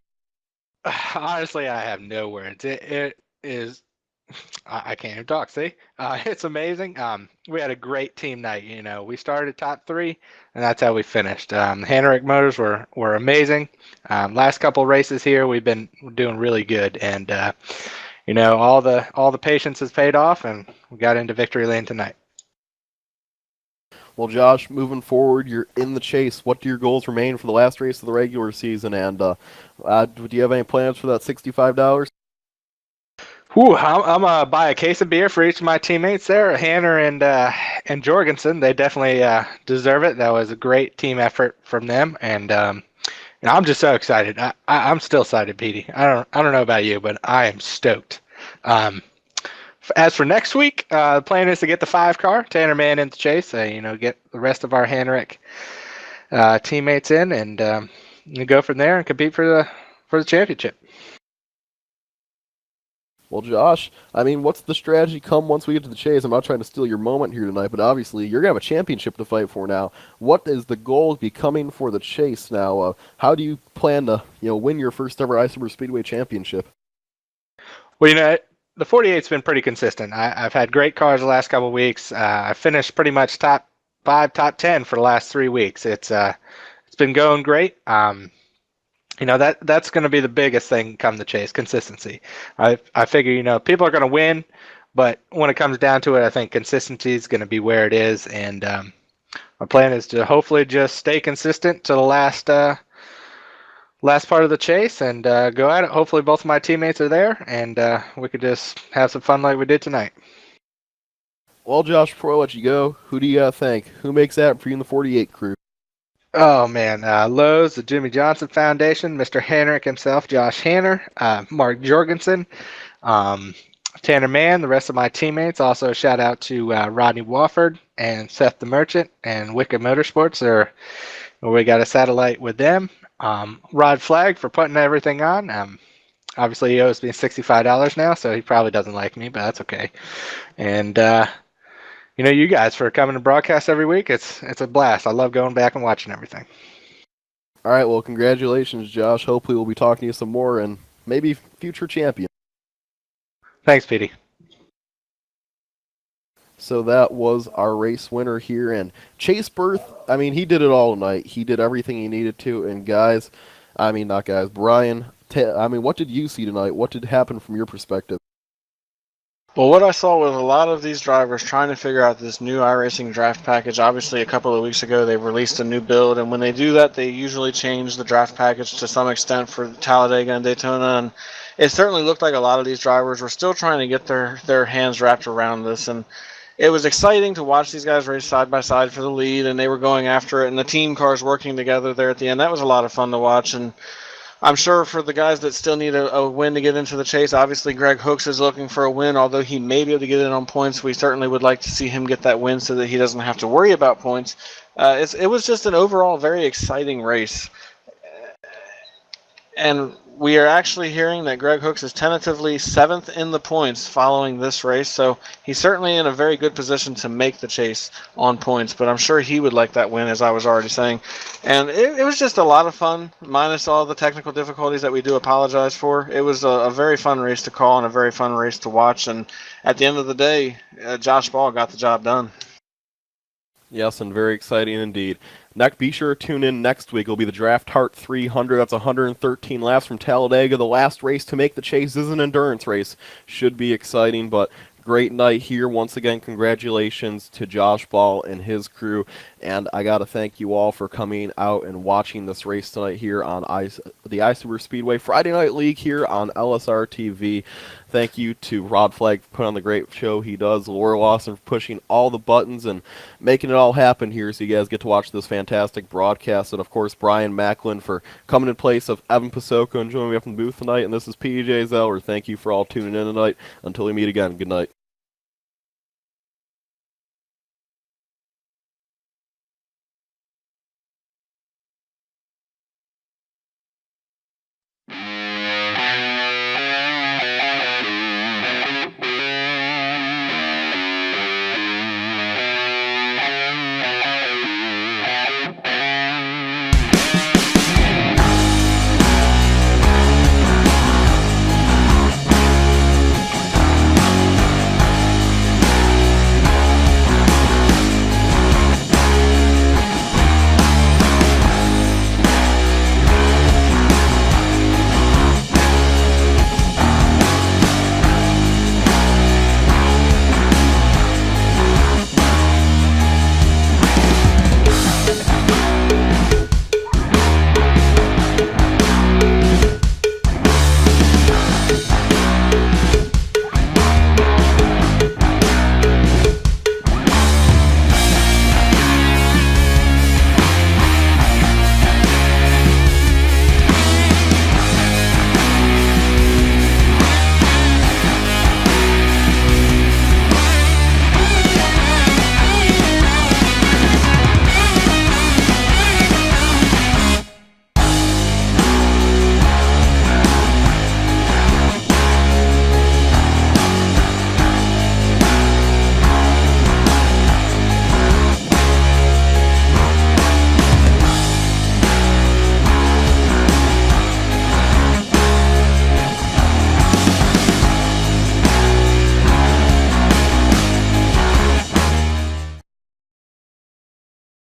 Honestly, I have no words. It is. I can't even talk. See, it's amazing. We had a great team night. We started top 3, and that's how we finished. Henrik Motors were amazing. Last couple races here, we've been doing really good, and all the patience has paid off, and we got into victory lane tonight. Well, Josh, moving forward, you're in the chase. What do your goals remain for the last race of the regular season? And do you have any plans for that $65? I'm gonna buy a case of beer for each of my teammates there, Hanner and Jorgensen. They definitely deserve it. That was a great team effort from them, and I'm just so excited. I'm still excited, Petey. I don't know about you, but I am stoked. As for next week, the plan is to get the 5 car, Tanner Mann into chase. Get the rest of our Henrik teammates in, and go from there and compete for the championship. Well, Josh, I mean, what's the strategy come once we get to the chase? I'm not trying to steal your moment here tonight, but obviously you're going to have a championship to fight for now. What is the goal becoming for the chase now? How do you plan to, win your first ever Ice Super Speedway championship? Well, the 48's been pretty consistent. I've had great cars the last couple of weeks. I finished pretty much top 5, top 10 for the last 3 weeks. It's been going great. That's going to be the biggest thing come the chase, consistency. I figure, people are going to win, but when it comes down to it, I think consistency is going to be where it is. And my plan is to hopefully just stay consistent to the last part of the chase and go at it. Hopefully both of my teammates are there, and we could just have some fun like we did tonight. Well, Josh, before I let you go, who do you thank? Who makes that for you in the 48 crew? Oh, man. Lowe's, the Jimmy Johnson Foundation, Mr. Henrik himself, Josh Hanner, Mark Jorgensen, Tanner Mann, the rest of my teammates. Also, a shout out to Rodney Wofford and Seth the Merchant and Wicked Motorsports. We got a satellite with them. Rod Flagg for putting everything on. Obviously, he owes me $65 now, so he probably doesn't like me, but that's okay. And you guys for coming to broadcast every week. It's a blast. I love going back and watching everything. All right, well, congratulations, Josh. Hopefully we'll be talking to you some more and maybe future champion. Thanks, Petey. So that was our race winner here. And Chase Berth, I mean, he did it all tonight. He did everything he needed to. And Brian, what did you see tonight? What did happen from your perspective? Well, what I saw was a lot of these drivers trying to figure out this new iRacing draft package. Obviously, a couple of weeks ago, they released a new build, and when they do that, they usually change the draft package to some extent for Talladega and Daytona, and it certainly looked like a lot of these drivers were still trying to get their hands wrapped around this, and it was exciting to watch these guys race side by side for the lead, and they were going after it, and the team cars working together there at the end. That was a lot of fun to watch, and I'm sure for the guys that still need a win to get into the chase, obviously Greg Hooks is looking for a win. Although he may be able to get in on points, we certainly would like to see him get that win so that he doesn't have to worry about points. It was just an overall very exciting race. And we are actually hearing that Greg Hooks is tentatively 7th in the points following this race, so he's certainly in a very good position to make the chase on points, but I'm sure he would like that win, as I was already saying. And it was just a lot of fun, minus all the technical difficulties that we do apologize for. It was a very fun race to call and a very fun race to watch, and at the end of the day, Josh Ball got the job done. Yes, and very exciting indeed. Be sure to tune in next week. It'll be the Draft Heart 300. That's 113 laps from Talladega. The last race to make the chase is an endurance race. Should be exciting, but great night here. Once again, congratulations to Josh Ball and his crew. And I got to thank you all for coming out and watching this race tonight here on the iSuper Speedway Friday Night League here on LSRTV. Thank you to Rod Flagg for putting on the great show he does, Laura Lawson for pushing all the buttons and making it all happen here so you guys get to watch this fantastic broadcast. And, of course, Brian Macklin for coming in place of Evan Pasoko and joining me up in the booth tonight. And this is PJ Zeller. Thank you for all tuning in tonight. Until we meet again, good night.